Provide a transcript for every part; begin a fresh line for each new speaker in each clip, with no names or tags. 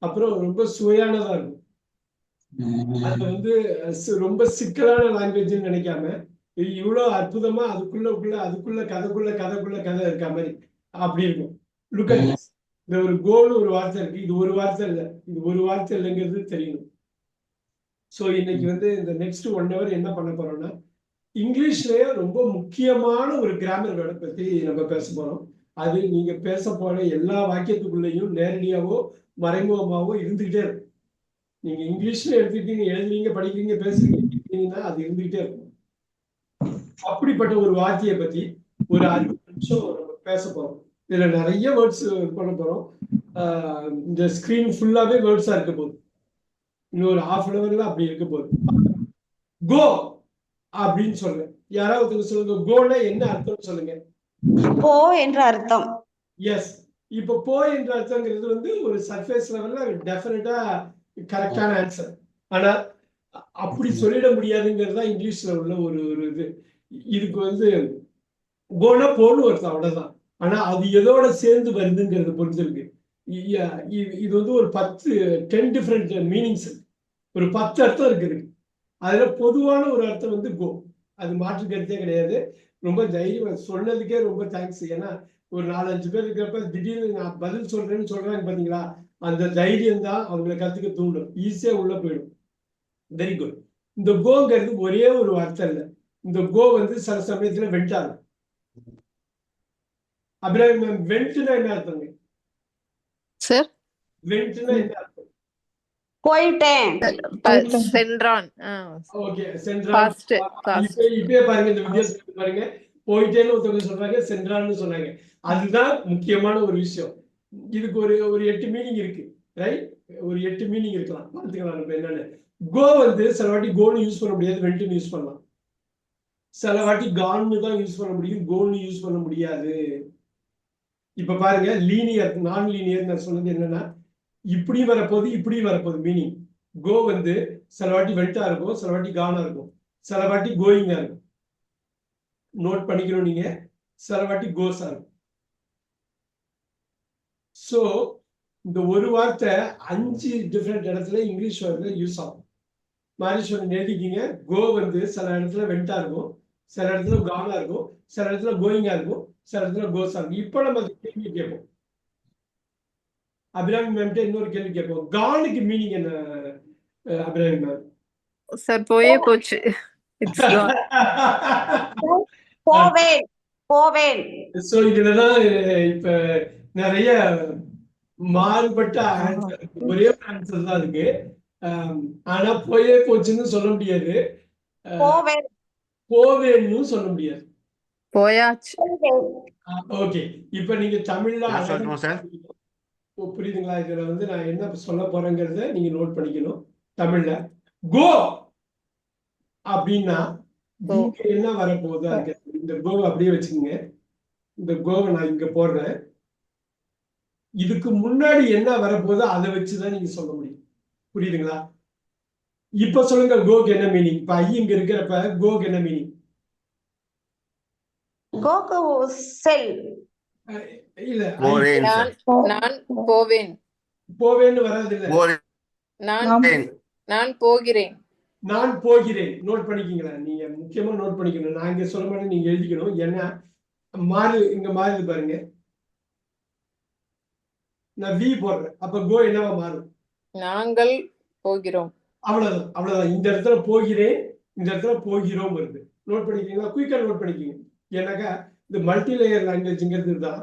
அப்புறம் ரொம்ப சுவையானதா இருக்கும். அது வந்து ரொம்ப சிக்கலான லாங்குவேஜ்னு நினைக்காம இவ்வளவு அற்புதமா அதுக்குள்ள கதை இருக்கா மாதிரி அப்படி இருக்கும். Look at this. இந்த ஒரு கோல்னு ஒரு வார்த்தை இருக்கு. இது ஒரு வார்த்தை இல்லை, இது ஒரு வார்த்தை இல்லைங்கிறது தெரியணும். ஸோ இன்னைக்கு வந்து இந்த நெக்ஸ்ட் 1 hour என்ன பண்ண போறோம்னா, இங்கிலீஷ்லயே ரொம்ப முக்கியமான ஒரு கிராமர் வேர்டை பத்தி நம்ம பேச போறோம். அது நீங்க பேச போற எல்லா வாக்கியத்துக்குள்ளேயும் நேரடியாவோ மறைமுகமாவோ இருந்துகிட்டே இருக்கும். நீங்க இங்கிலீஷ்ல எடுத்துக்கிட்டீங்க, எழுதுறீங்க, படிக்கிறீங்க, பேசுறீங்கன்னா அது இருந்துகிட்டே இருக்கும். அப்படிப்பட்ட ஒரு வார்த்தையை பத்தி ஒரு 60 நிமிஷம் நம்ம பேச போறோம். இதுல நிறைய வேர்ட்ஸ் பண்ண போறோம். இந்த ஸ்கிரீன் ஃபுல்லாவே வேர்ட்ஸா இருக்க போகுது. இன்னொரு ஹாஃப் அன் ஹவர்ல அப்படி இருக்க போகுது. கோ அப்படின்னு சொல்றேன். யாராவது சொல்லுங்க, கோனா என்ன அர்த்தம் சொல்லுங்க.
போ என்ற அர்த்தம்.
எஸ். இப்ப போ என்ற அர்த்தங்கிறது வந்து ஒரு சர்ஃபேஸ் லெவல்ல டெஃபினட்டா கரெக்டான ஆன்சர். ஆனா அப்படி சொல்லிட முடியாதுங்கிறது தான் இங்கிலீஷ்ல உள்ள ஒரு ஒரு இது. இதுக்கு வந்து கோனா போன்னு அர்த்தம், அவ்வளவுதான். ஆனா அது எதோட சேர்ந்து வருதுங்கிறத பொறுத்து இருக்கு. இது வந்து ஒரு 10 டிஃப்ரெண்ட் மீனிங்ஸ், ஒரு 10 அர்த்தம் இருக்குது. அதுல பொதுவான ஒரு அர்த்தம் வந்து கோ. அது மாற்று கருத்தே கிடையாது. ரொம்ப தைரியம் சொன்னதுக்கே ரொம்ப தேங்க்ஸ். ஏன்னா ஒரு 4-5 பேர் இருக்கிறப்ப திடீர்னு நான் பதில் சொல்றேன்னு சொல்றாங்க பாத்தீங்களா, அந்த தைரியம் தான் அவங்களை கத்துக்க தூண்டும். ஈஸியா உள்ள போயிடும். Very good. இந்த கோங்கிறது ஒரே ஒரு வார்த்தை இல்லை. இந்த கோ வந்து சில சமயத்துல வெண்டாகும். அப்புறம் வெண்ட்னா என்ன அர்த்தங்க
சார்?
வெண்ட்னா என்ன அர்த்தம்?
போயிட்டேன்.
சென்றான்.
ஓகே, சென்றான். இப்பயே பாருங்க இந்த வித்தியாசத்தை பாருங்க. போயிட்டேன்னு ஒருத்தவங்க சொல்றாங்க, சென்றான்னு சொன்னாங்க. அதுதான் முக்கியமான ஒரு விஷயம். இதுக்கு ஒரு ஒரு 8 மீனிங் இருக்கு, ரைட்? ஒரு 8 மீனிங் இருக்கலாம், பார்த்துக்கலாம் நம்ம என்னன்னு. கோ வந்து சில வாட்டி கோன்னு யூஸ் பண்ண முடியாது, வெண்ட்னு யூஸ் பண்ணலாம். சில வாட்டி கான்னு தான் யூஸ் பண்ண முடியும், கோன்னு யூஸ் பண்ண முடியாது. இப்ப பாருங்க, லீனியர் நான் லீனியர் நான் சொன்னது என்னன்னா, இப்படி வரப்போகுது இப்படி வரப்போகுது மீனிங். கோ வந்து சில வாட்டி வெல்ட்டா இருக்கும், சில வாட்டி கானா இருக்கும், சில வாட்டி கோயிங்கா இருக்கும். நோட் பண்ணிக்கணும் நீங்க. சில வாட்டி கோஸா இருக்கும். சோ இந்த ஒரு வார்த்தை 5 டிஃப்ரெண்ட் இடத்துல இங்கிலீஷ் வேர்ட்ல யூஸ் ஆகும். மாரீஸ்வரன் எழுதிக்கிங்க. கோ வந்து சில இடத்துல வெல்ட்டா இருக்கும், சில இடத்துல கானா இருக்கும், சில இடத்துல கோயிங்கா இருக்கும், சில இடத்துல கோஸா இருக்கும். இப்ப நம்ம கேள்வி கேட்போம். அபிராமி மேம்கிட்ட இன்னொரு கேள்வி கேட்போம். கானுக்கு மீனிங் என்ன அபிராமி மேம்?
சார் போயே போச்சு.
போவேன் போவேன்.
சோ இதுலதான் இப்ப நிறைய மாறுபட்ட ஆன்சர், ஒரே ஒரு ஆன்சர் தான் இருக்கு. ஆனா போயே போச்சுன்னு சொல்ல முடியாது,
போவேன்
போவேன்னு சொல்ல முடியாது.
போயாச்சு.
ஓகே, இப்ப நீங்க தமிழ்ல
சொல்லட்டுமா சார்?
புரியுதுங்களா? இதுல வந்து நான் என்ன சொல்ல போறேங்கிறத நீங்க நோட் பண்ணிக்கணும். தமிழ்ல கோ அப்படின்னா இங்க என்ன வரப்போகுது, அதுக்கு இந்த கோவை அப்படியே வச்சுக்கோங்க. இந்த கோவை நான் இங்க போடுறேன். இதுக்கு முன்னாடி என்ன வரப்போகுதோ அதை வச்சுதான் நீங்க சொல்ல முடியும். புரியுதுங்களா? இப்ப சொல்லுங்க, கோக்கு என்ன மீனிங்? இப்ப ஐ இங்க இருக்கிறப்ப கோக்கு என்ன மீனிங்?
கோக்கு செல்.
இல்ல,
நான் போவேன்.
போவேன்னு வராது இல்ல.
நான் போகிறேன்.
நான் போகிறேன். நோட் பண்ணிக்கீங்களா? நீங்க முக்கியமா நோட் பண்ணிக்கணும். நான் இங்க சொல்ல மாட்டேன், நீங்க எழுதிக்கணும். ஏன்னா மாறு, இங்க மாறுது பாருங்க. நான் வி போடுறேன், அப்ப கோ என்னவா மாறும்?
நாங்கள் போகிறோம்.
அவ்வளவுதான், அவ்வளவுதான். இந்த இடத்துல போகிறேன், இந்த இடத்துல போகிறோம் வருது. நோட் பண்ணிக்கிறீங்களா? குயிக்கா நோட் பண்ணிக்கிங்க. ஏன்னாக்கா இந்த மல்டி லேயர் லாங்குவேஜ்ங்கிறது தான்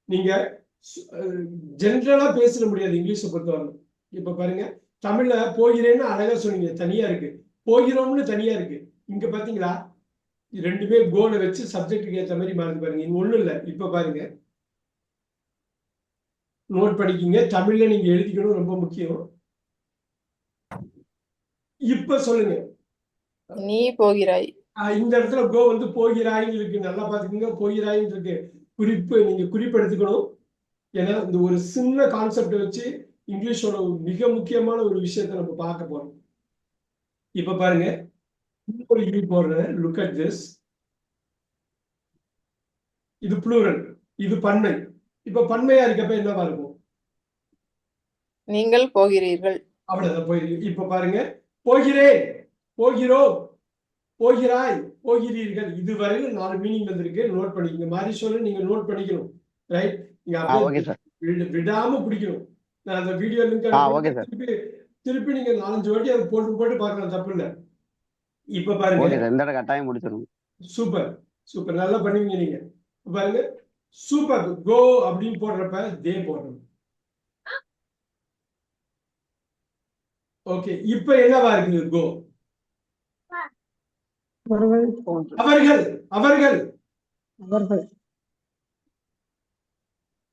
நீங்க ஜென்ரலா பேச முடியாது இங்கிலீஷை பொறுத்தவரை. இப்ப பாருங்க, தமிழ்ல போகிறேன்னு அழகா சொன்னீங்க, தனியா இருக்கு. போகிறோம்னு தனியா இருக்கு. இங்க பாத்தீங்களா, ரெண்டுமே கோல வச்சு சப்ஜெக்டுக்கு ஏற்ற மாதிரி மாறுது பாருங்க. இங்க ஒண்ணும் இல்லை. இப்ப பாருங்க, நோட் பண்ணிக்கிங்க. தமிழ்ல நீங்க எழுதிக்கணும், ரொம்ப முக்கியம். இப்ப சொல்லுங்க,
நீ போகிறாய்.
இந்த இடத்துல கோ வந்து போகிறாயின்னு இருக்கு. நல்லா பாத்துக்கோங்க, போகிறாயின்னு இருக்கு. குறிப்பு நீங்க குறிப்பெடுத்துக்கணும். ஏன்னா இந்த ஒரு சின்ன கான்செப்டை வச்சு இங்கிலீஷோட மிக முக்கியமான ஒரு விஷயத்தை நம்ம பார்க்க போறோம். இப்ப பாருங்க, ஒரு யூ போடுறேன். Look at this. இது ப்ளூரல், இது பன்மை. இப்ப பன்மையா இருக்கப்ப என்னவா இருக்கும்?
நீங்கள் போகிறீர்கள்.
அவ்வளவுதான் போயிருக்கு. இப்ப பாருங்க, போகிறேன், போகிறோம், போகிறாய், போகிறீர்கள். இதுவரையிலும் 4 மீனிங் வந்திருக்கு. நோட் பண்ணிக்கங்க. மாதிரி சொல்ல நீங்க நோட் பண்ணிக்கணும். ரைட்? நீங்க அப்படியே
ஓகே சார்.
விடாம பிடிக்கணும். நான் அந்த வீடியோ லிங்க்
ஓகே சார்.
திருப்பி நீங்க 4-5 வாட்டி அதை போட்டு பார்க்கலாம், தப்பு இல்லை. இப்ப பாருங்க,
ஓகே சார். இந்த தடவை கட்டாயம் முடிச்சிருங்க.
சூப்பர் சூப்பர், நல்லா பண்ணுவீங்க நீங்க. பாருங்க, சூப்பர். கோ அப்படின்னு போடுறப்ப தே போடணும். ஓகே, இப்ப என்னவா இருக்குது? கோ.
அவர்கள் போன்ற
அவர்கள் அவர்கள்
அவர்கள்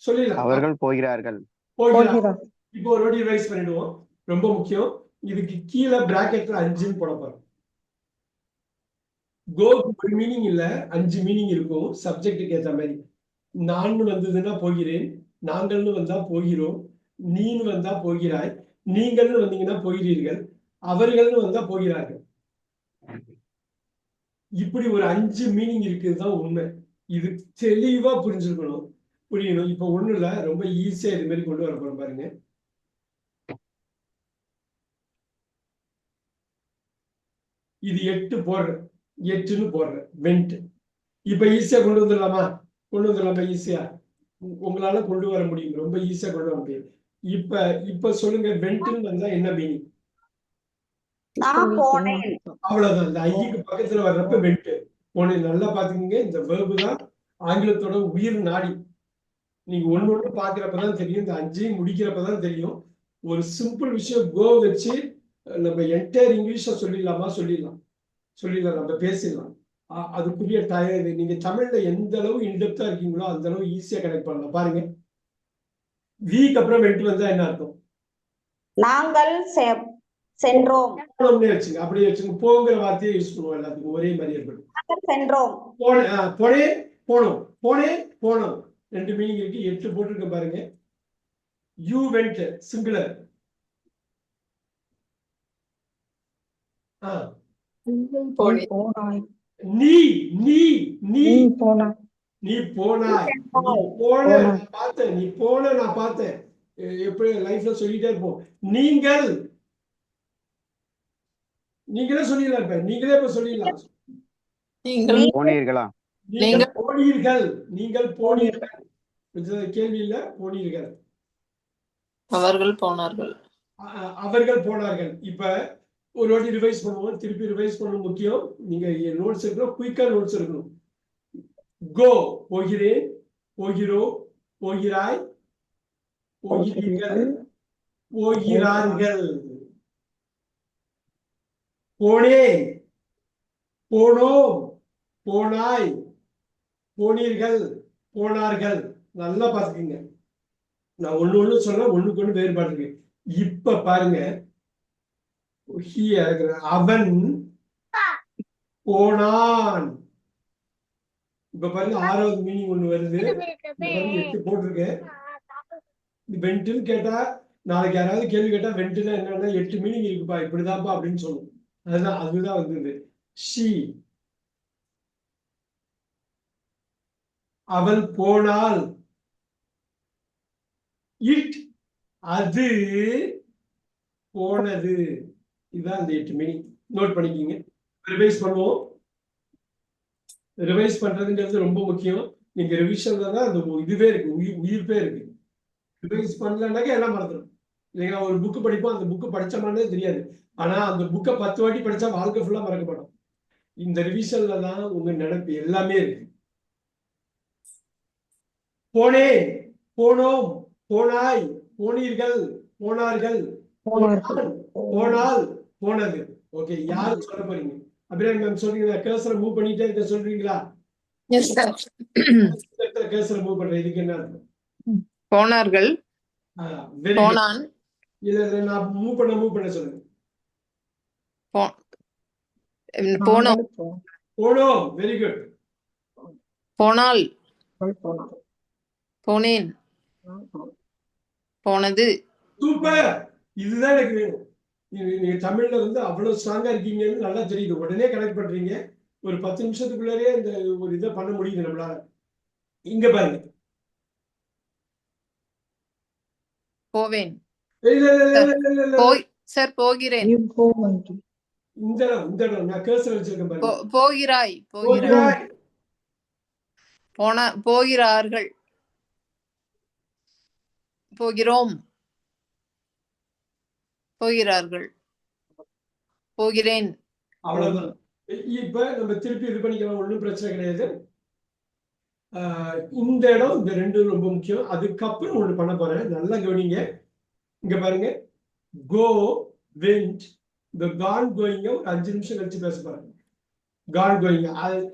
சொல்லிடலாம்.
அவர்கள் போகிறார்கள்.
போகிறார்.
போகிறார்.
இப்போ ஒரு வாட்டி ரிவைஸ் பண்ணிடுவோம். ரொம்ப முக்கியம். இதுக்கு கீழே பிராக்கெட்ல 5 போட போறோம். கோக்கு ஒரு மீனிங் இல்ல, 5 மீனிங் இருக்கும் சப்ஜெக்டுக்கு ஏற்ற மாதிரி. நான் வந்ததுன்னா போகிறேன், நாங்கள்னு வந்தா போகிறோம், நீன்னு வந்தா போகிறாய், நீங்கள்னு வந்தீங்கன்னா போகிறீர்கள், அவர்கள்னு வந்தா போகிறார்கள். இப்படி ஒரு 5 மீனிங் இருக்குதுதான் உண்மை. இது தெளிவா புரிஞ்சுக்கணும், புரியணும். இப்ப ஒண்ணு இல்ல, ரொம்ப ஈஸியா இது மாதிரி கொண்டு வர போறோம் பாருங்க. இது 8 போடுறேன், 8ன்னு போடுறேன். வெண்ட். இப்ப ஈஸியா கொண்டு வந்துடலாமா? ஈஸியா உங்களால கொண்டு வர முடியும். ரொம்ப ஈஸியா கொண்டு வர முடியும். இப்ப சொல்லுங்க, வெண்ட்ன்னு வந்தா என்ன மீனிங்?
நான் போனேன்.
அவ்வளவுதான். இந்த ஐக்கு பக்கத்துல வர்றப்ப வெண்ட் போனேன். நல்லா பாத்துக்கீங்க, இந்த வேர்பு தான் ஆங்கிலத்தோட உயிர் நாடி. நீங்க ஒண்ணு பாக்குறப்பதான் தெரியும், இந்த 5ஐயும் முடிக்கிறப்பதான் தெரியும். ஒரு சிம்பிள் விஷயம் கோ வச்சு நம்ம என்டையர் இங்கிலீஷ சொல்லிடலாம், நம்ம பேசிடலாம். அதுக்குரிய டயர். நீங்க தமிழ்ல எந்த அளவு இன்டெப்தா இருக்கீங்களோ அந்த அளவு ஈஸியா கனெக்ட் பண்ணலாம். பாருங்க, வீக் அப்புறம் வெண்ட் வந்தா என்ன அர்த்தம்?
நாங்கள் சென்றோம்.
போனோம்னே வச்சுங்க, அப்படியே வச்சுங்க. போங்கிற வார்த்தையை யூஸ் பண்ணுவோம், எல்லாத்துக்கும் ஒரே மாதிரி இருக்கட்டும்.
நாங்கள் சென்றோம்.
போனேன், போனோம். 2 மீனிங் இருக்கு. 8 போட்டிருக்க பாருங்க. You went singular.
போனேன்.
நீ
போனாய்.
நீ போனாய். நான் பார்த்தேன். நீ போன நான் பார்த்தேன். எப்படி லைஃப்ல சொல்லிட்டே இருப்போம். நீங்களே சொல்லிடலாம். இப்ப நீங்களே சொல்லிடலாம்.
நீங்கள்
போனீர்களா?
நீங்கள் போனீர்கள். கேள்வி இல்ல, போனீர்கள்.
அவர்கள் போனார்கள்.
அவர்கள் போனார்கள். இப்ப ஒரு வாட்டி ரிவைஸ் பண்ணுவோம். திருப்பி ரிவைஸ் பண்ணணும் முக்கியம். நீங்க நோட்ஸ் இருக்கணும், குயிக்கா நோட்ஸ் இருக்கணும். கோ போகிறேன், போகிறோம், போகிறாய், போகிறீர்கள், போகிறார்கள். போனேன், போனோம், போனாய், போனீர்கள், போனார்கள். நல்லா பாத்துக்கீங்க. நான் ஒண்ணு சொல்ல, ஒண்ணுக்கு ஒண்ணு வேறுபாடு இருக்கு. இப்ப பாருங்க, அவன் போனான். இப்ப பாருங்க, 6வது மீனிங் ஒண்ணு வருது. 8 போட்டிருக்கேன். வெண்ட்னு கேட்டா, நாளைக்கு யாராவது கேள்வி கேட்டா வெண்ட்னா என்னன்னா 8 மீனிங் இருக்குப்பா, இப்படிதான்ப்பா அப்படின்னு சொல்லணும். அதுதான் வந்தது. ஷீ, அவள் போனாள். இட், அது போனது. இதுதான் அந்த 8 மீனிங். நோட் பண்ணிக்கிங்க. ரிவைஸ் பண்ணுவோம். ரிவைஸ் பண்றதுங்கிறது ரொம்ப முக்கியம். நீங்க ரிவிஷன்ல தான் அந்த இதுவே இருக்கு, உயிர்ப்பே இருக்கு. ரிவைஸ் பண்ணலன்னாக்க எல்லாம் மறந்துடும். இல்லைங்களா? ஒரு புக்கு படிப்போம், அந்த புக்கு படிச்சோம்னே தெரியாது. ஆனா அந்த புக்கை 10 வாட்டி படிச்சா வாழ்க்கை ஃபுல்லா மறக்க மாட்டோம். இந்த ரிவிஷன்ல தான் உங்க நினைப்பு எல்லாமே இருக்கு. போனேன், போனோம், போனாய், போனீர்கள், போனார்கள், போனால், போனது. ஓகே, யாரு சொல்ல போறீங்க? அபிராமி மேம் சொல்றீங்களா? கர்சரை மூவ் பண்ணிட்டே இருக்க சொல்றீங்களா?
Yes sir.
கர்சரை மூவ் பண்ற. இதுக்கு என்ன அர்த்தம்?
போனார்கள். போனான்.
இல்ல, நான் மூவ் பண்ண சொல்லுங்க.
போனோம்.
போனோம். Very good.
போனால். போனேன். போனது.
சூப்பர். இதுதான் எனக்கு வேணும். நீங்க தமிழ்ல வந்து அவ்வளவு ஸ்ட்ராங்கா இருக்கீங்கன்னு நல்லா தெரியுது. உடனே கனெக்ட் பண்றீங்க. ஒரு 10 நிமிஷத்துக்குள்ளே இந்த ஒரு இதை பண்ண முடியுது நம்மளால. இங்க பாருங்க,
போவேன்.
இல்ல இல்ல இல்ல இல்ல இல்ல இல்ல.
போய் சார் போகிறேன்.
இந்த இடம் நான் கர்சர் வச்சிருக்கேன் பாருங்க.
போகிறாய் போகிறாய்.
போகிறாய்.
போகிறார்கள். போகிறோம். போகிறார்கள். போகிறேன்.
அவ்வளவுதான். இப்ப நம்ம திருப்பி இது பண்ணிக்கலாம், ஒண்ணும் பிரச்சனை கிடையாது. இந்த இடம் இந்த ரெண்டும் ரொம்ப முக்கியம். அதுக்கப்புறம் ஒண்ணு பண்ண போறேன், நல்லா கவனிங்க. இங்க பாருங்க, கோ வெண்ட். இந்த கான் கோயிங்க ஒரு 5 நிமிஷம் கழிச்சு பேச பாருங்க. கான் கோயிங்க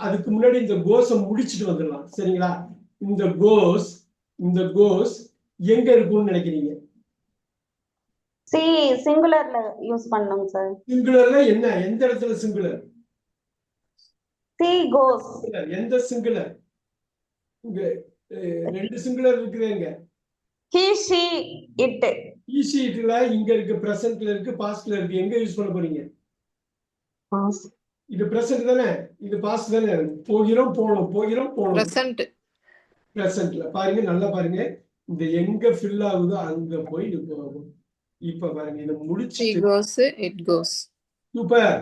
அதுக்கு முன்னாடி இந்த கோஸை முடிச்சுட்டு வந்துடலாம், சரிங்களா? இந்த கோஸ் எங்க இருக்கும்னு நினைக்கிறீங்க?
சி சிங்குலர்ல யூஸ் பண்ணுங்க சார்.
சிங்குலர்ல என்ன, எந்த இடத்துல சிங்குலர்?
சி கோஸ்.
எந்த சிங்குலர்? இங்க 2 சிங்குலர் இருக்குதுங்க.
He she it.
ஈஸி இட்ல இங்க இருக்கு, பிரசன்ட்ல இருக்கு, பாஸ்ட்ல இருக்கு. எங்க யூஸ் பண்ண போறீங்க? இது பிரசன்ட் தானே, இது பாஸ்ட் தானே. போகிறோம் போனோம், போகிறோம் போனோம். பிரசன்ட்ல பாருங்க, நல்லா பாருங்க. இந்த எங்க ஃபில் ஆகுதோ அங்க போய் இது போகும். இப்ப பாருங்க, இதை முடிச்சுட்டு சூப்பர்.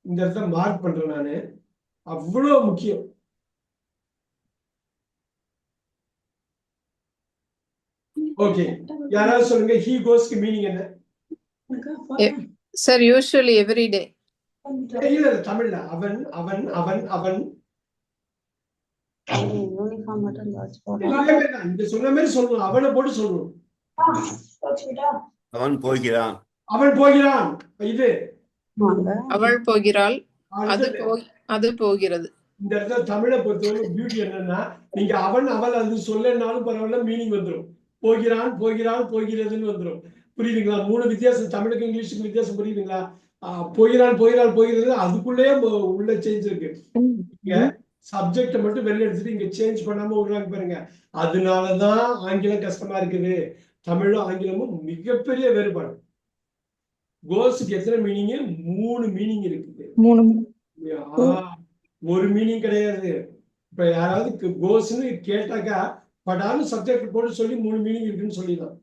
இந்த இடத்த மார்க் பண்றேன் நானு, அவ்வளவு முக்கியம். ஓகே, யாராவது சொல்லுங்க, ஹி கோஸ்க்கு மீனிங் என்ன?
Sir usually everyday.
இல்ல தமிழ்ல அவன் அவன் அவன் அவன்.
யூனிஃபார்ம் மட்டும் வாட்ச்
இந்த சொன்ன மாதிரி சொல்லணும், அவனை போட்டு சொல்லணும்.
அவன் போகிறான்.
அவன் போகிறான். இது
அவள் போகிறாள். அது போகிறது.
இந்த இடத்துல தமிழை பொறுத்தவரை பியூட்டி என்னன்னா, நீங்க அவன் அவள் அது சொல்லனாலும் பரவாயில்ல, மீனிங் வந்துடும். போகிறான் போகிறான் போகிறதுன்னு வந்துடும். புரியுதுங்களா? 3 வித்தியாசம், தமிழுக்கு இங்கிலீஷுக்கு வித்தியாசம். புரியுதுங்களா? போகிறான் போகிறான் போகிறது, அதுக்குள்ளேயே உள்ள சேஞ்ச் இருக்கு. இங்க சப்ஜெக்ட மட்டும் வெளில எடுத்துட்டு இங்க சேஞ்ச் பண்ணாம விடுறாங்க பாருங்க. அதனாலதான் ஆங்கிலம் கஷ்டமா இருக்குது. தமிழும் ஆங்கிலமும் மிகப்பெரிய வேறுபாடு. கோஸுக்கு எத்தனை மீனிங்? 3 மீனிங் இருக்குது. ஒரு மீனிங் கிடையாது. இப்ப யாராவது கோஸ்ன்னு கேட்டாக்கா படான்னு சப்ஜெக்ட் போட்டு சொல்லி 3 மீனிங் இருக்குன்னு சொல்லிடலாம்.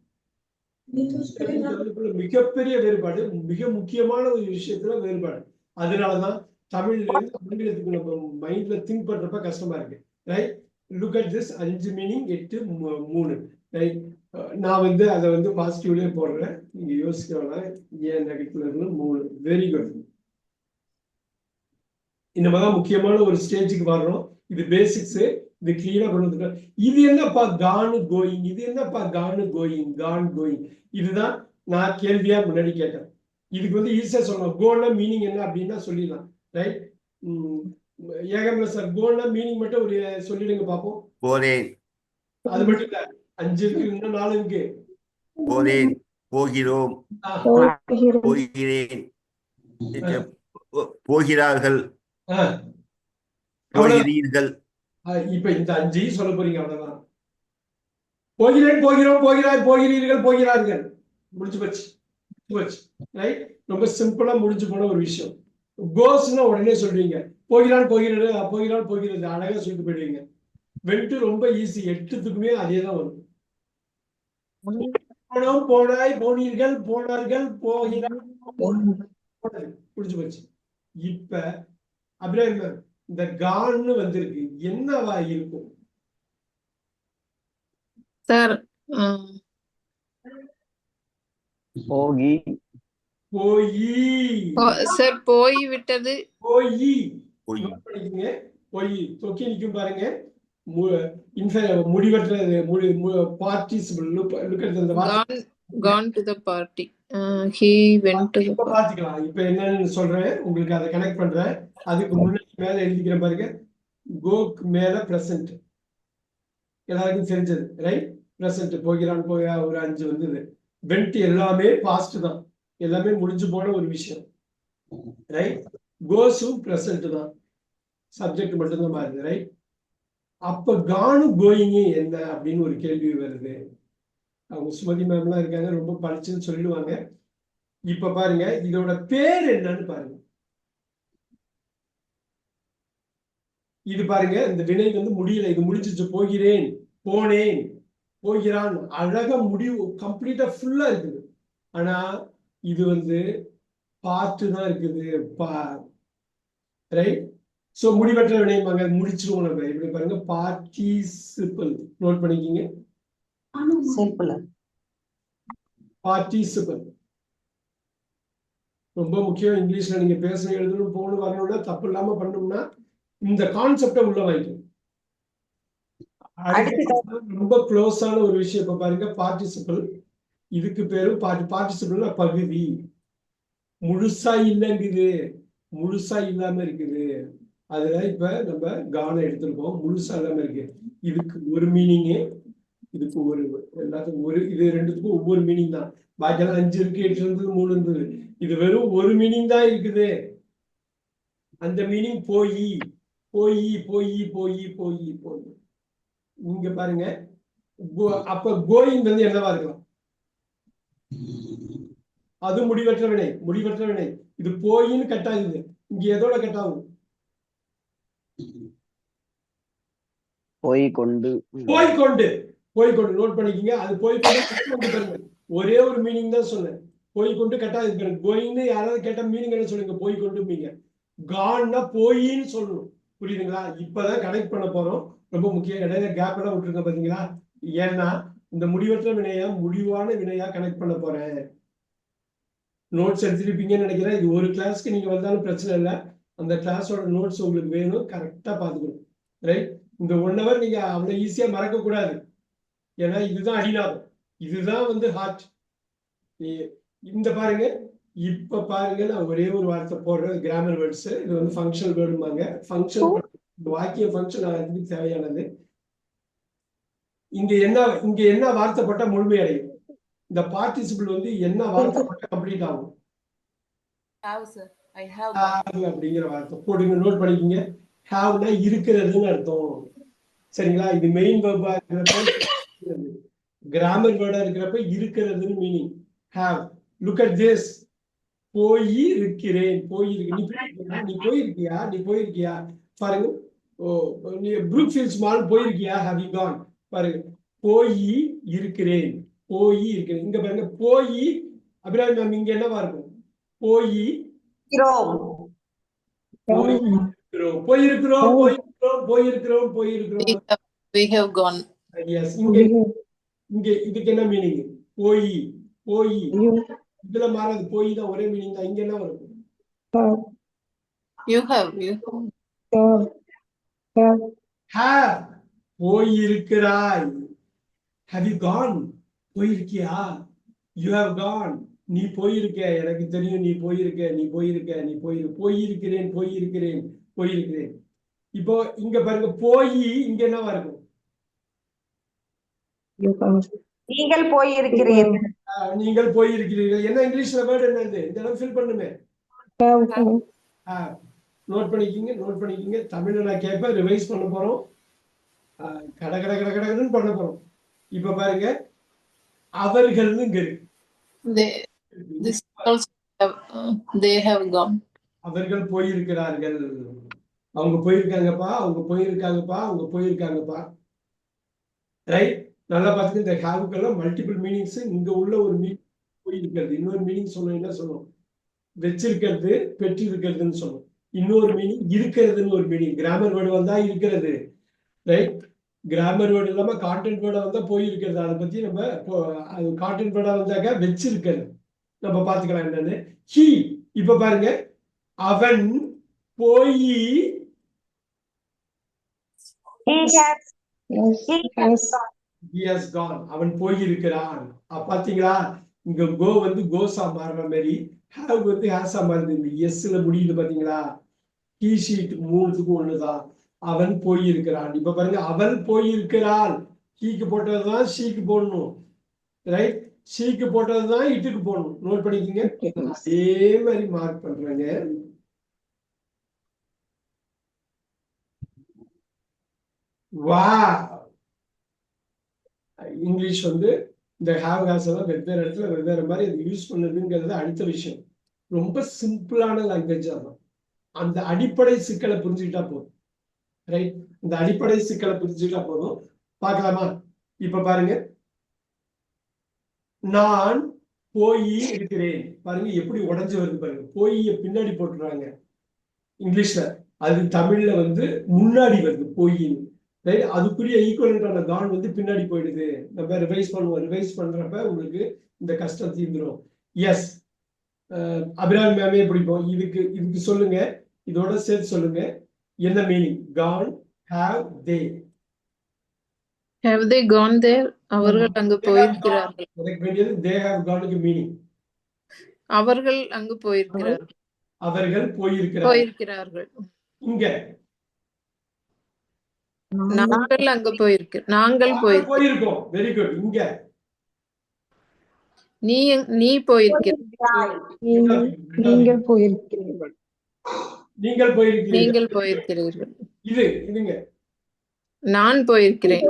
மிகப்பெரிய வேறுபாடு, மிக முக்கியமான ஒரு விஷயத்துல வேறுபாடு. அதனாலதான் தமிழ்ல இருந்து ஆங்கிலத்துக்கு நம்ம மைண்ட்ல திங்க் பண்றப்ப கஷ்டமா இருக்கு. Right, look at this. 5 meaning 8 3. Right, நான் அதை பாசிட்டிவ்லயே போடுறேன், நீங்க யோசிக்கலாம். ஏன் நெகட்டிவ்ல 3. Very good. இந்த மாதிரி முக்கியமான ஒரு ஸ்டேஜுக்கு வர்றோம். இது பேசிக்ஸ், இது கிளீனா கொண்டு வந்துட்டோம். இது என்னப்பா கானு கோயிங், இது என்னப்பா கானு கோயிங், கான் கோயிங். இதுதான் நான் கேள்வியா முன்னாடி கேட்டேன். இதுக்கு ஈஸியா சொல்லலாம். கோனா மீனிங் என்ன அப்படின்னா சொல்லிடலாம். ரைட், ஏகம்பர சார், கோனா மீனிங் மட்டும் ஒரு சொல்லிடுங்க பாப்போம்.
போறேன்.
அது மட்டும் இல்ல, 5 இருக்கு, இன்னும் 4 இருக்கு.
போறேன், போகிறோம், போகிறேன், போகிறார்கள், போகிறீர்கள்.
இப்ப இந்த 5 சொல்ல போறீங்க, அவ்வளவுதான். போகிறேன் போகிறோம் போகிறாய் போகிறீர்கள் போகிறார்கள், முடிஞ்சு போச்சு. ரைட், ரொம்ப சிம்பிளா முடிஞ்சு போன ஒரு விஷயம். கோஸ்னா உடனே சொல்றீங்க, போகிறான் போகிறது, போகிறான் போகிறது, அழகா சொல்லிட்டு போயிடுவீங்க. வெட்டு ரொம்ப ஈஸி, 8த்துக்குமே அதே தான் வரும். போனோம் போனாய் போனீர்கள் போனார்கள் போகிறான் முடிஞ்சு போச்சு. இப்ப அப்படியே இந்த கான்னு வந்திருக்கு, என்னவா இருக்கும்
சார்?
போகி.
சார் போய் விட்டது.
போய் தொக்கி நிக்கும் பாருங்க. முடிவற்றது, participle.
Gone to the party. He went to the party.
பாத்துக்கலாம். இப்ப என்னன்னு சொல்றேன், உங்களுக்கு அதை கனெக்ட் பண்றேன். அதுக்கு முன்னாடி மேல எழுதிக்கிற பாருங்க, கோக்கு மேல பிரசன்ட், எல்லாருக்கும் தெரிஞ்சது. Right, present. போகிறான் போயா ஒரு 5 வந்தது. வெண்ட் எல்லாமே பாஸ்ட் தான், எல்லாமே முடிஞ்சு போன ஒரு விஷயம். ரைட், கோஸும் பிரசன்ட் தான், சப்ஜெக்ட் மட்டும்தான் மாறுது. ரைட், அப்ப கானு கோயிங் என்ன அப்படின்னு ஒரு கேள்வி வருது. அவங்க சுமதி மேம்லாம் இருக்காங்க, ரொம்ப படிச்சுன்னு சொல்லிடுவாங்க. இப்ப பாருங்க, இதோட பேர் என்னன்னு பாருங்க. இது பாருங்க, இந்த வினை முடியல, இது முடிஞ்சிச்சு. போகிறேன், போனேன், போகிறான் அழகா முடிவு கம்ப்ளீட்டா ஃபுல்லா இருக்குது. ஆனா இது வந்து பார்ட்டு தான் இருக்குது. ரைட். சோ முடிவற்ற வினையமாங்க முடிச்சிருவோம் நம்ம. இப்படி பாருங்க பார்ட்டிசிபிள் நோட் பண்ணிக்கிங்க.
சிம்பிள்.
பார்ட்டிசிபிள் ரொம்ப முக்கியம். இங்கிலீஷ்ல நீங்க பேசணும் எழுதணும் போகணும் வரணும்னா தப்பு இல்லாம பண்ணோம்னா இந்த கான்செப்டை உள்ள வாங்கிக்கணும். ரொம்ப க்ளோஸான ஒரு விஷயம். இப்ப பாருங்க பார்ட்டிசிபிள், இதுக்கு பேரு பார்ட்டிசிபிள்னா பகுதி. முழுசா இல்லைங்குது, முழுசா இல்லாம இருக்குது. அதுதான் இப்ப நம்ம கவனம் எடுத்திருக்கோம். முழுசா இல்லாம இருக்கு. இதுக்கு ஒரு மீனிங்கு, இதுக்கு ஒரு, எல்லாத்துக்கும் ஒரு, இது ரெண்டுத்துக்கும் ஒவ்வொரு மீனிங் தான். பாக்கியெல்லாம் 5 இருக்கு, 8 இருந்தது, 3 இருந்தது. இது வெறும் ஒரு மீனிங் தான் இருக்குது. அந்த மீனிங் போய் போய் போய் போய் போய் போய். இங்க பாருங்க அப்ப கோயிங் வந்து என்னவா இருக்கலாம்? அது முடிவற்ற வினை. முடிவற்ற வினை. இது போயின்னு கட் ஆகுது. இங்க எதோட கட் ஆகும்?
போய்கொண்டு.
போய்கொண்டு. போய்கொண்டு நோட் பண்ணிக்கிங்க. அது போய்கொண்டு ஒரே ஒரு மீனிங் தான் சொன்னேன். போய்கொண்டு கட் ஆகுது. கோயிங்னு யாராவது கேட்டா மீனிங் என்ன சொல்லுங்க? போய்கொண்டு. கான்னா போயின்னு சொல்லணும். புரியுதுங்களா? இப்பதான் கனெக்ட் பண்ண போறோம். ரொம்ப முக்கியம். இடையில கேப் எல்லாம் விட்டுருங்க பாத்தீங்களா? ஏன்னா இந்த முடிவற்ற வினையா முடிவான வினையா கனெக்ட் பண்ண போறேன். நோட்ஸ் எடுத்துருப்பீங்கன்னு நினைக்கிறேன். இது ஒரு கிளாஸ்க்கு நீங்க வந்தாலும் பிரச்சனை இல்லை. அந்த கிளாஸோட நோட்ஸ் உங்களுக்கு வேணும். கரெக்டா பாத்துக்கணும். ரைட். இந்த 1 hour நீங்க அவ்வளவு ஈஸியா மறக்க கூடாது. ஏன்னா இதுதான் அடிநாதம். இதுதான் வந்து ஹார்ட். இந்த பாருங்க. இப்ப பாருங்க, நான் ஒரே ஒரு வார்த்தை போடுறேன். Grammar words. இது வந்து ஃபங்க்ஷனல் வேர்டுமாங்க. ஃபங்க்ஷன் வாக்கிய ஃபங்க்ஷன் அதுக்கு தேவையானது. இங்க என்ன வார்த்தை போட்டா முழுமை அடையும்? இந்த பார்ட்டிசிபிள் வந்து என்ன வார்த்தை போட்டா கம்ப்ளீட் ஆகும்?
Have, sir. I have.
அப்படிங்கிற வார்த்தை போடுங்க. நோட் பண்ணிக்கிங்க. ஹாவ்னா இருக்கிறதுன்னு அர்த்தம். சரிங்களா? இது மெயின் வெர்பா இருக்கிறப்ப, கிராமர் வேர்டா இருக்கிறப்ப இருக்கிறதுன்னு meaning. Have. Look at this. போய் இருக்கிறேன். நீ போயிருக்கியா பாருங்க. நீ ப்ரூக்ஃபீல்ட்ஸ் மால் போயிருக்கியா? Have you gone? பாருங்க. போய் இருக்கிறேன். இங்க பாருங்க. அபிராமி மேம் இங்க என்னவா இருக்கும்? போயிருக்கிறோம்.
We have gone.
Yes. இங்க இதுக்கு என்ன மீனிங்? போய் இதுல மாறாது. போய் தான் ஒரே மீனிங் தான். இங்க என்ன வரும்?
You have.
Have. போயிருக்கிறாய். Have you gone? போயிருக்கியா? You have gone. நீ போயிருக்க. எனக்கு தெரியும் நீ போயிருக்கிறேன். இப்போ இங்க பாருங்க. இங்க என்னவா இருக்கும்?
நீங்கள் போயிருக்கிறீர்கள்.
நீங்கள் போயிருக்கிறீர்கள். என்ன இங்கிலீஷ்ல வேர்டு என்னது? இந்த இடம் ஃபில் பண்ணுமே. நோட் பண்ணிக்கிங்க. தமிழ்ல நான் கேட்பேன். ரிவைஸ் பண்ண போறோம். கடன்னு பண்ண போறோம். இப்ப பாருங்க. அவர்கள்னு இங்க இருக்கு.
This also have, they have gone.
அவர்கள் போயிருக்கிறார்கள். அவங்க போயிருக்காங்கப்பா. ரைட். நல்லா பார்த்துட்டு இந்த ஹேவுக்கெல்லாம் மல்டிபிள் மீனிங்ஸ். இங்க உள்ள ஒரு மீனிங் போயிருக்கிறது. இன்னொரு மீனிங் சொன்னோம். என்ன சொன்னோம்? வச்சிருக்கிறது, பெற்றிருக்கிறதுன்னு சொன்னோம். இன்னொரு மீனிங் இருக்கிறதுன்னு ஒரு மீனிங். கிராமர் வேர்டு வந்தா இருக்கிறது. ரைட். கிராமர் வேர்டு இல்லாம கான்டென்ட் வேர்டா வந்தா போயிருக்கிறது. அதை பத்தி நம்ம அது கான்டென்ட் வேர்டா வந்தாக்க வச்சிருக்கிறது. நம்ம பாத்துக்கலாம் என்னன்னு. இப்ப பாருங்க. அவன் போய் he has gone. அவன் போயிருக்கிறான். பாத்தீங்களா? இங்க கோ வந்து கோஸா மாறுற மாதிரி, ஹேவ் வந்து ஹேஸா மாறுது. எஸ்ல முடியுது பாத்தீங்களா? he sheet மூணுத்துக்கும் ஒண்ணுதான். அவன் போயிருக்கிறான். இப்ப பாருங்க. அவள் போயிருக்கிறாள். ஹீக்கு போட்டதுதான் ஷீக்கு போடணும். ரைட். ஷீக்கு போட்டதுதான் இட்டுக்கு போடணும். நோட் பண்ணிக்கோங்க. அதே மாதிரி மார்க் பண்றாங்க. வா. இங்கிலீஷ் வந்து இந்த ஹேவ் ஹேஸ் எல்லாம் வெவ்வேறு இடத்துல வெவ்வேறு மாதிரி அது யூஸ் பண்ணுதுங்கிறது அடுத்த விஷயம். ரொம்ப சிம்பிளான லாங்குவேஜ் தான். அந்த அடிப்படை சிக்கலை புரிஞ்சுக்கிட்டா போதும். ரைட். இந்த அடிப்படை சிக்கலை புரிஞ்சுக்கிட்டா போதும். பார்க்கலாமா? இப்ப பாருங்க. நான் போய் இருக்கிறேன். பாருங்க எப்படி உடைஞ்சு வருது பாருங்க. போய் பின்னாடி போட்டுறாங்க இங்கிலீஷ்ல, அது தமிழ்ல வந்து முன்னாடி வருது போயின்னு. ரைட், அதுக்குரிய ஈக்குவலண்டான கான் வந்து பின்னாடி போயிடுது. நம்ம ரிவைஸ் பண்ணுவோம். ரிவைஸ் பண்றப்ப உங்களுக்கு இந்த கஷ்டம் தீர்ந்துடும். எஸ், அபிராமி மேமே பிடிக்கும். இதுக்கு சொல்லுங்க, இதோட சேர்த்து சொல்லுங்க என்ன meaning. Can, have, they.
Have they gone there? அவர்கள் அங்கு போயிருக்கிறார்கள்.
எனக்கு வேண்டியது they have gone-க்கு மீனிங்.
அவர்கள் அங்கு போயிருக்கிறார்கள்.
அவர்கள் போயிருக்கிறார்கள். இங்க
நாங்கள் அங்கு நாங்கள்
போயிருக்கோம். Very good. இங்க
நீ போயிருக்கிறாய்.
நீங்கள் போயிருக்கிறீர்கள்.
நீங்கள் போயிருக்கிறீர்கள்.
இதுங்க
நான் போயிருக்கிறேன்.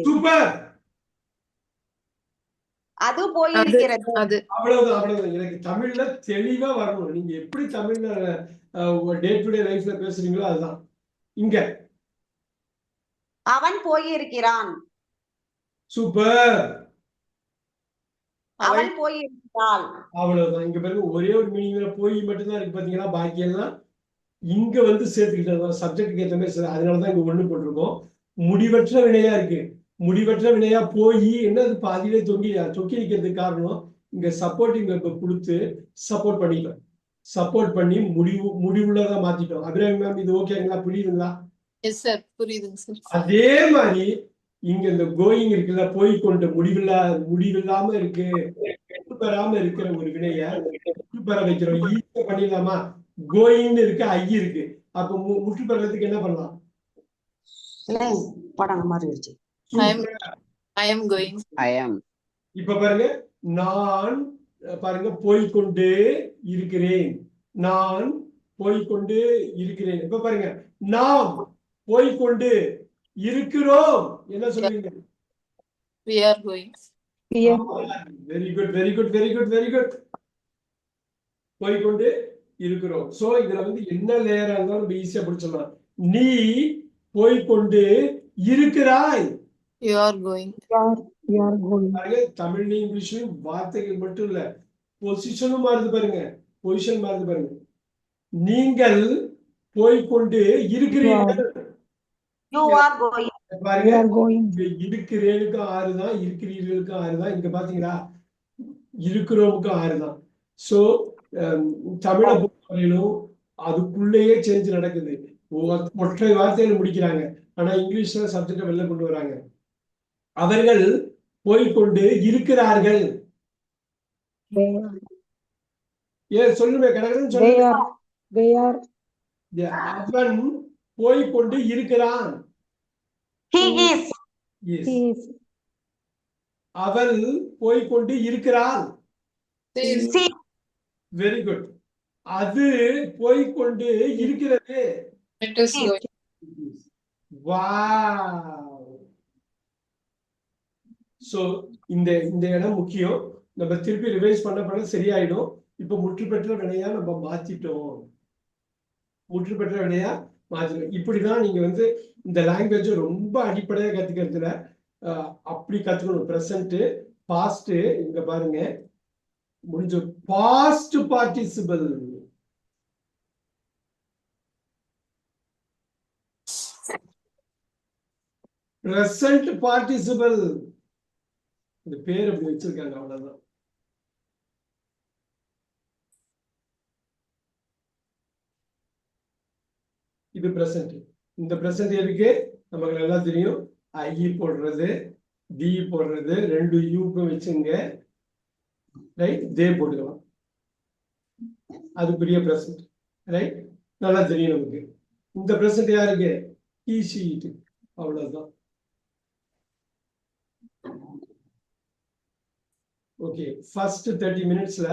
சூப்பர்.
அது போயிருக்கிறது.
அது
அவ்வளவுதான். எனக்கு தமிழ்ல தெளிவா வரணும். நீங்க எப்படி தமிழ்ல டே டு டே லைஃப்ல பேசுறீங்களோ அதுதான். இங்க
அவன் போயிருக்கிறான்.
சூப்பர்.
அவள் போயிருக்கிறாள்.
அவ்வளவுதான். இங்க பாருங்க, ஒரே ஒரு மீனிங்ல போய் மட்டும்தான் இருக்கு பாத்தீங்களா. பாக்கி எல்லாம் இங்க வந்து சேர்த்துக்கிட்டது சப்ஜெக்டுக்கு ஏற்ற மாதிரி. அதனாலதான் இங்க ஒண்ணு போட்டிருக்கோம். முடிவற்ற வினையா இருக்கு. முடிவற்ற வினையா போய் என்ன அது பாதியிலே தொங்கி நிற்கிறதுக்கு காரணம் இங்க சப்போர்ட்டிங் கொடுத்து சப்போர்ட் பண்ணிட்டோம். சப்போர்ட் பண்ணி முடிவுள்ளதான் மாத்திட்டோம். அபிராமி மேம் இது ஓகேங்களா? புரியுதுங்களா?
எஸ் சார், புரியுதுங்க சார்.
அதே மாதிரி இங்க இந்த கோயிங் இருக்குல்ல, போய்கொண்டு முடிவில்லாம இருக்கு, பெறாம இருக்கிற ஒரு வினைய பெற வைக்கிறோம். ஈஸியா பண்ணிடலாமா? கோயிங்னு இருக்கு, ஐ இருக்கு. அப்ப முற்று பெறதுக்கு என்ன பண்ணலாம்?
படம் மாதிரி இருந்துச்சு.
I am going.
I am.
இப்ப பாருங்க, நான் பாருங்க போய்கொண்டு இருக்கிறேன். நான் போய்கொண்டு இருக்கிறேன். இப்ப பாருங்க, நாம் போய்கொண்டு இருக்கிறோம். என்ன சொல்லுவீங்க?
We are going.
Very good, very good, very good, very good. போய்கொண்டு இருக்கிறோம். சோ இதுல வந்து என்ன லேயரா இருந்தாலும் நம்ம ஈஸியா பிடிச்சிடலாம். நீ போய்கொண்டு இருக்கிறாய்.
You are going.
தமிழ்லையும் இங்கிலீஷ்லயும் வார்த்தைகள் மட்டும் இல்ல, பொசிஷனும் மாறுது பாருங்க. பொசிஷன் மாறுது பாருங்க. நீங்கள் போய்கொண்டு இருக்கிறீர்கள்.
You are going.
பாருங்க, இருக்கிறேனுக்கு 6 தான், இருக்கிறீர்களுக்கு 6 தான். இங்க பாத்தீங்களா, இருக்கிறோமுக்கு 6 தான். சோ தமிழை பொறுத்தவரையிலும் அதுக்குள்ளேயே சேஞ்ச் நடக்குது. ஒற்றை வார்த்தையில முடிக்கிறாங்க. ஆனா இங்கிலீஷ்ல சப்ஜெக்ட வெளில கொண்டு வராங்க. அவர்கள் போய்கொண்டு இருக்கிறார்கள். சொல்லுங்க, கடகடன்னு சொல்லுங்க. அவன் போய்கொண்டு இருக்கிறான்.
He is.
அவள் போய்கொண்டு இருக்கிறாள்.
She.
Very good. அது போய்கொண்டு இருக்கிறது.
It is going.
சோ இந்த இடம் முக்கியம். நம்ம திருப்பி ரிவைஸ் பண்ண சரியாயிடும். இப்ப முற்று பெற்ற வினையா நம்ம மாத்திட்டோம். முற்று பெற்ற வினையா மாத்திட்டோம். இப்படிதான் நீங்க வந்து இந்த லாங்குவேஜ் ரொம்ப அடிப்படையா கத்துக்கிறதுல அப்படி கத்துக்கணும். Present, past. இங்க பாருங்க, முடிஞ்ச பாஸ்ட் பார்ட்டிசிபிள். Present participle. இந்த பேர் அப்படி வச்சிருக்காங்க, அவ்வளவுதான். இது பிரசன்ட். இந்த பிரசன்ட் எதுக்கு நமக்கு நல்லா தெரியும். ஐ போடுறது, டி போடுறது, 2 யூக்கும் வச்சுங்க. ரைட், தே போட்டுக்கலாம். அது பெரிய பிரசன்ட். ரைட், நல்லா தெரியும் நமக்கு. இந்த பிரசன்ட் யாருக்கு? ஈஸி. அவ்வளவுதான். ஓகே, ஃபர்ஸ்ட் 30 மினிட்ஸ்ல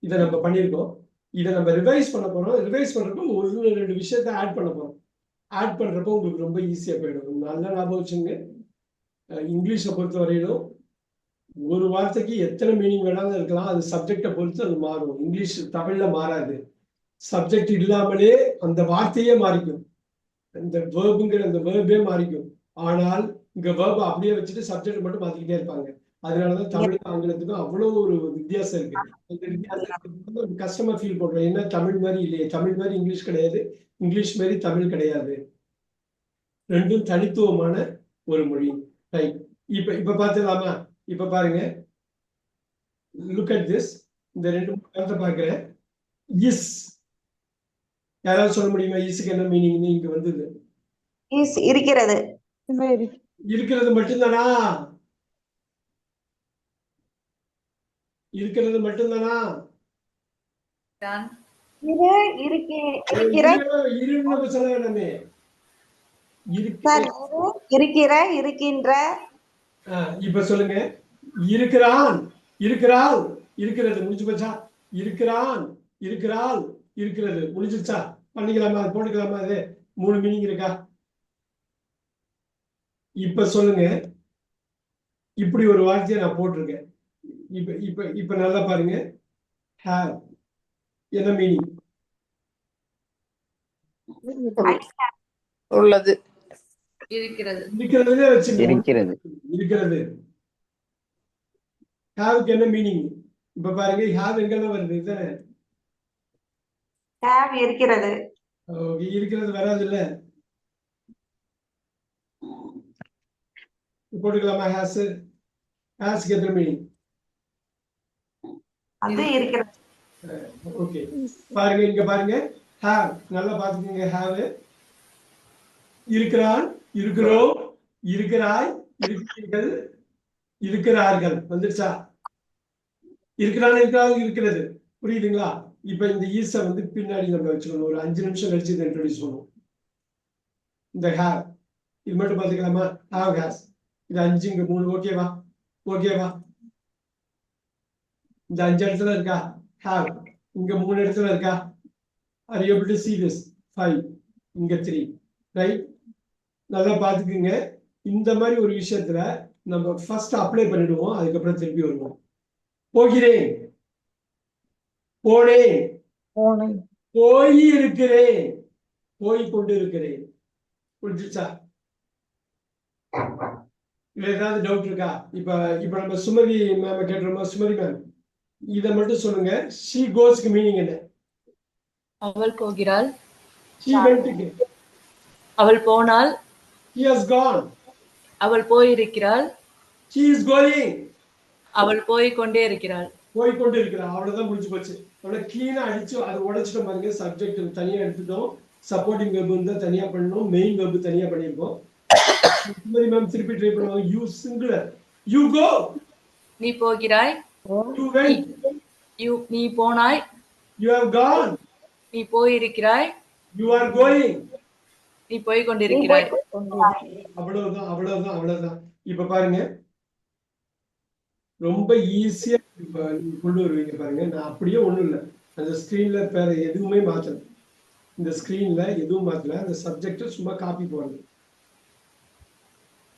இதை நம்ம பண்ணியிருக்கோம். இதை நம்ம ரிவைஸ் பண்ண போறோம். ரிவைஸ் பண்றப்போ 1-2 விஷயத்த ஆட் பண்ண போறோம். ஆட் பண்றப்போ உங்களுக்கு ரொம்ப ஈஸியா போயிடும். நல்லா ஞாபகம் வச்சுங்க. இங்கிலீஷை பொறுத்த வரையிலும் ஒரு வார்த்தைக்கு எத்தனை மீனிங் வேணாலும் இருக்கலாம். அது சப்ஜெக்டை பொறுத்து அது மாறும். இங்கிலீஷ் தமிழ்ல மாறாது. சப்ஜெக்ட் இல்லாமலே அந்த வார்த்தையே மாறிக்கும். இந்த வேர்புங்கிற அந்த வேர்பே மாறிக்கும். ஆனால் இங்க வேர்பை அப்படியே வச்சுட்டு சப்ஜெக்ட் மட்டும் மாத்திக்கிட்டே இருப்பாங்க. அதனாலதான் தமிழுக்கும் ஆங்கிலத்துக்கும் அவ்வளவு ஒரு வித்தியாசம் இருக்கு. அந்த வித்தியாசம் கஸ்டமர் ஃபீல் பண்றோம். என்ன தமிழ் மாதிரி இல்லையே, தமிழ் மாதிரி இங்கிலீஷ் கிடையாது, இங்கிலீஷ் மாதிரி தமிழ் கிடையாது, ரெண்டும் தனித்துவமான ஒரு மொழி. ரைட். இப்ப பாத்துலாமா? இப்ப பாருங்க, லுக் அட் திஸ். இந்த ரெண்டு வார்த்தை பாக்குறேன். இஸ், யாராவது சொல்ல முடியுமா இஸ்க்கு என்ன மீனிங்? இங்க வந்தது
இஸ் இருக்கிறது.
இருக்கிறது மட்டும்தானா? இருக்கிறது மட்டும்தானா?
இருக்கிற
இருன்னு சொல்ல வேண்டாமே.
சார், இருக்கிற, இருக்கின்ற.
இப்ப சொல்லுங்க. இருக்கிறான், இருக்கிறாள், இருக்கிறது. முடிஞ்சு போச்சா? இருக்கிறான், இருக்கிறாள், இருக்கிறது. முடிஞ்சிச்சா? பண்ணிக்கலாமா? அது போட்டுக்கலாமா? அது 3 மீனிங் இருக்கா? இப்ப சொல்லுங்க. இப்படி ஒரு வார்த்தையை நான் போட்டிருக்கேன். இப்ப இப்ப இப்ப நல்லா பாருங்க. ஹேவ் என்ன மீனிங்?
உள்ளது.
இருக்கிறதுலே வச்சுக்கோங்க.
இருக்கிறது.
இருக்கிறது. ஹேவ்க்கு என்ன மீனிங்? இப்ப பாருங்க, ஹேவ் எங்கெல்லாம் வருது? இதுதானே
ஹேவ் இருக்கிறது.
இருக்கிறது வராது இல்ல? போட்டுக்கலாமா? ஹேஸ், ஹேஸ்க்கு எத்தனை மீனிங்?
அது இருக்கிறது.
ஓகே, பாருங்க, இங்க பாருங்க. ஹேவ் நல்லா பாத்துக்கோங்க. ஹேவ் இருக்கிறான், இருக்கிறோம், இருக்கிறாய், இருக்கிறீர்கள், இருக்கிறார்கள். வந்துருச்சா? இருக்கிறான், இருக்கிறாள், இருக்கிறது. புரியுதுங்களா? இப்ப இந்த ஈஸ வந்து பின்னாடி நம்ம வச்சுக்கணும். ஒரு 5 நிமிஷம் கழிச்சு இதை இன்ட்ரோடியூஸ் பண்ணுவோம். இந்த ஹேவ் இது மட்டும் பாத்துக்கலாமா? ஹேவ், ஹேஸ், இது 5 இங்க 3. ஓகேவா? ஓகேவா? இந்த 5 இடத்துல இருக்கா ஹேவ்? இங்க 3 இடத்துல இருக்கா? Are you able to see this? 5, இங்க 3. ரைட். நல்லா பாத்துக்குங்க. இந்த மாதிரி ஒரு விஷயத்துல நம்ம ஃபர்ஸ்ட் அப்ளை பண்ணிடுவோம், அதுக்கப்புறம் திருப்பி வருவோம். போகிறேன், போனேன், போய் இருக்கிறேன், போய் கொண்டு இருக்கிறேன். புரிஞ்சுச்சா? இல்ல ஏதாவது டவுட் இருக்கா? இப்ப நம்ம சுமதி மேம் கேட்டுறோமா? சுமதி மேம் இத மட்டும் சொல்லுங்க. she goes க்கு மீனிங் என்ன?
அவள் போகிறாள்.
she went க்கு
அவள் போனாள்.
he has gone.
அவள் போயிருக்கிறாள்.
she is going.
அவள் போய்க் கொண்டே இருக்கிறாள்.
போய் கொண்டு இருக்கிறாள். அவ்வளவுதான், முடிஞ்சு போச்சு. அவ்வளவு கிளீனா அடிச்சு அதை உடைச்சிட்டோம் பாருங்க. சப்ஜெக்ட் தனியா எடுத்துட்டோம், சப்போர்ட்டிங் வெர்ப் தான் தனியா பண்ணணும், மெயின் வெர்ப் தனியா பண்ணிருக்கோம். சுமதி மேம் திருப்பி ட்ரை பண்ணுவாங்க. you singular, you go.
நீ போகிறாய்.
you went.
நீ போனாய்.
you have gone.
நீ போயிருக்கிறாய்.
you are going.
நீ போய் கொண்டிருக்கிறாய்.
அவ்வளவுதான், அவ்வளவுதான், அவ்வளவுதான். இப்ப பாருங்க, ரொம்ப ஈஸியா கொண்டு வருவீங்க பாருங்க. நான் அப்படியே ஒண்ணும் இல்லை, அந்த ஸ்கிரீன்ல வேற எதுவுமே மாத்தல. இந்த ஸ்கிரீன்ல எதுவும் மாத்தல. அந்த சப்ஜெக்ட் சும்மா காப்பி போடுறது.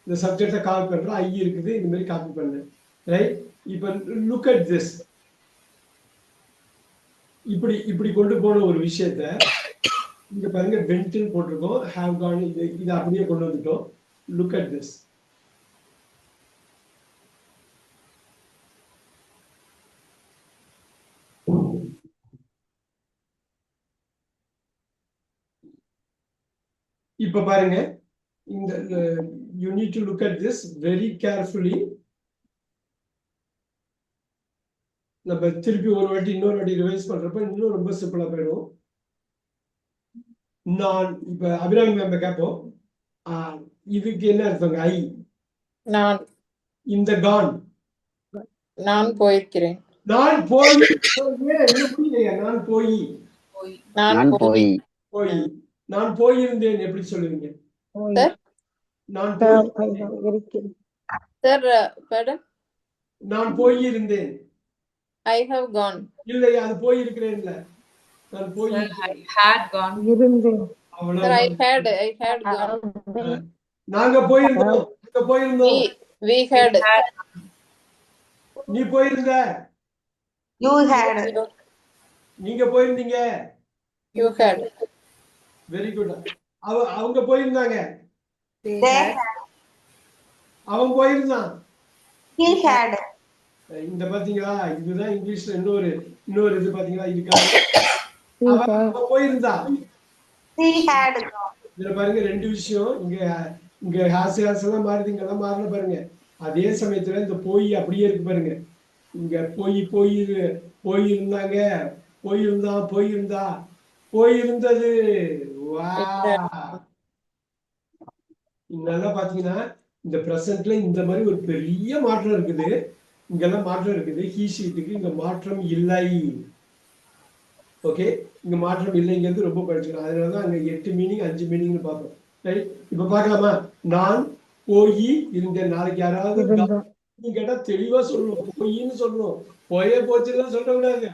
இந்த சப்ஜெக்டை காப்பி பண்றேன். ஐ இருக்குது, இந்த மாதிரி காப்பி பண்ணேன். ரைட். இப்ப லுக் அட் திஸ். இப்படி கொண்டு போன ஒரு விஷயத்த இங்க பாருங்க, வென்ட்னு போட்டிருக்கோம், ஹேவ் கான். இது அப்படியே கொண்டு வந்துட்டோம். Look at this. இப்ப பாருங்க, இந்த you need to look at this very carefully. நம்ம திருப்பி ஒரு வாட்டி இன்னொரு வாட்டி ரிவைஸ் பண்றப்ப இன்னும் ரொம்ப சிம்பிளா போயிடும். நான் இப்ப அபிராமி மேம் கேட்போம், இதுக்கு என்ன அர்த்தங்க? ஐ,
நான்,
இந்த கான்,
நான் போயிருக்கிறேன்.
நான் போய், என்ன புரியலையா? நான் போய்,
நான் போய்,
போய், நான் போயிருந்தேன். எப்படி சொல்லுவீங்க?
சார்,
நான்
சார், மேடம்,
நான் போயிருந்தேன்.
I have gone.
இல்லையா? அது போயிருக்கிறேன்ல. நான் போய்
had gone.
Sir, I had gone.
நாங்க போயிருந்தோம், நாங்க போயிருந்தோம்.
We had.
நீ போயிருந்த.
You had.
நீங்க போயிருந்தீங்க.
You had.
Very good. அவங்க போயிருந்தாங்க.
They had.
அவன் போயிருந்தான்.
he had,
இந்த பாத்தீங்களா, இதுதான் இங்கிலீஷ்ல இன்னொரு இது பாத்தீங்களா, இதுக்காக
he
அவன்
had,
போயிருந்தா.
she had gone.
இதுல பாருங்க ரெண்டு விஷயம், இங்க ஹாஸ்யெல்லாம் மாறுது, இங்கெல்லாம் மாறல பாருங்க. அதே சமயத்துல இந்த போய் அப்படியே இருக்கு பாருங்க. இங்க போயிருந்தாங்க, போயிருந்தா, போயிருந்தது. வா, நல்லா பாத்தீங்கன்னா இந்த பிரசன்ட்ல இந்த மாதிரி ஒரு பெரிய மாற்றம் இருக்குது. இங்கெல்லாம் மாற்றம் இருக்குது. ஹீ ஷீட்டுக்கு இங்க மாற்றம் இல்லை. ஓகே, இங்க மாற்றம் இல்லைங்கிறது ரொம்ப படிச்சுக்கணும். அதனாலதான் அங்க 8 மீனிங் 5 மீனிங்னு பார்த்தோம். ரைட், இப்ப பார்க்கலாமா? நான் போய் இருந்தேன். நாளைக்கு யாராவது
இருந்தான்.
கேட்டா தெளிவா சொல்லணும். போயின்னு சொல்லணும். போயே போச்சுலாம் சொல்லக்கூடாது.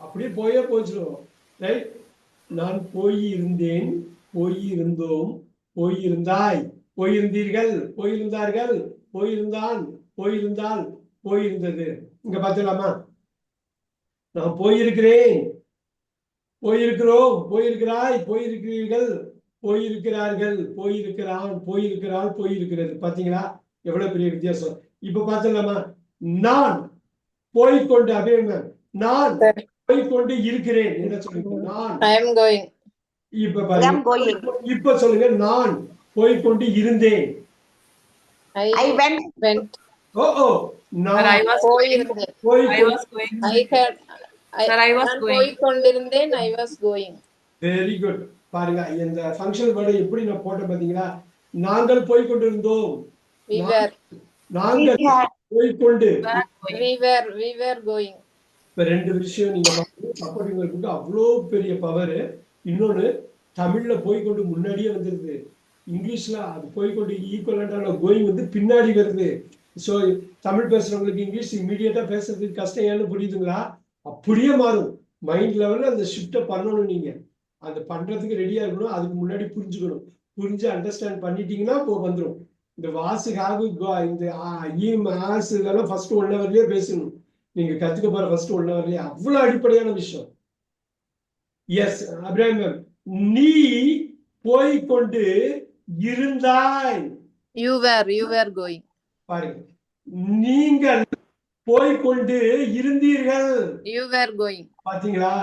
அப்படியே போயே போச்சிடும். ரைட், நான் போய் இருந்தேன், போய் இருந்தோம், போயிருந்தாய், போயிருந்தீர்கள், போயிருந்தார்கள், போயிருந்தான், போயிருந்தால், போயிருந்தது. இங்க பார்த்துக்கலாமா? நான் போயிருக்கிறேன், போயிருக்கிறோம், போயிருக்கிறாய், போயிருக்கிறீர்கள், போயிருக்கிறார்கள், போயிருக்கிறான், போயிருக்கிறாள், போயிருக்கிறது. பாத்தீங்களா எவ்வளவு பெரிய வித்தியாசம்? இப்ப பாத்துக்கலாமா? நான் போய்கொண்டு, அப்படியே நான் போய்கொண்டு இருக்கிறேன். என்ன சொல்லுங்க? நான்
I am going.
இப்ப பாருங்க, இப்ப சொல்லுங்க. நான் போய்கொண்டு இருந்தேன்.
I went.
ஓ நான்
I was going. I was going. I was going.
போய்கொண்டிருந்தேன். I was going.
Very good. பாருங்க இந்த ஃபங்க்ஷனல் வேர்டை எப்படி நான் போட்டேன் பாத்தீங்களா? நாங்கள் போய்கொண்டிருந்தோம்,
We were.
நாங்கள் போய்கொண்டு,
We were going.
இப்ப ரெண்டு விஷயம் நீங்க சப்போர்ட்டிங் இருக்கு. அவ்வளோ பெரிய பவர். இன்னொன்னு, தமிழ்ல போய்கொண்டு முன்னாடியே வந்துருது. இங்கிலீஷ்ல அது போய்கொண்டு ஈக்குவலண்டான கோயிங் வந்து பின்னாடி வருது. ஸோ தமிழ் பேசுறவங்களுக்கு இங்கிலீஷ் இமீடியட்டா பேசுறதுக்கு கஷ்டம். ஏன்னு புரியுதுங்களா? அப்படியே மாறும். மைண்ட் லெவல்ல அந்த ஷிஃப்ட்டை பண்ணணும். நீங்க அது பண்றதுக்கு ரெடியா இருக்கணும். அதுக்கு முன்னாடி புரிஞ்சுக்கணும். புரிஞ்சு அண்டர்ஸ்டாண்ட் பண்ணிட்டீங்கன்னா வந்துடும். இந்த வாசு ஹாவு இந்த ஆசு இதெல்லாம் ஃபர்ஸ்ட் 1 ஹவர்லயே பேசணும். நீங்க கத்துக்க போற ஃபர்ஸ்ட் 1 ஹவர்லயே அவ்வளவு அடிப்படையான விஷயம். எஸ் அப்ராஹிம் மேம், நீ போய்கொண்டு இருந்தாய்.
You were going.
பாருங்க, நீங்கள் போய்கொண்டு இருந்தீர்கள்.
You were going.
பாத்தீங்களா?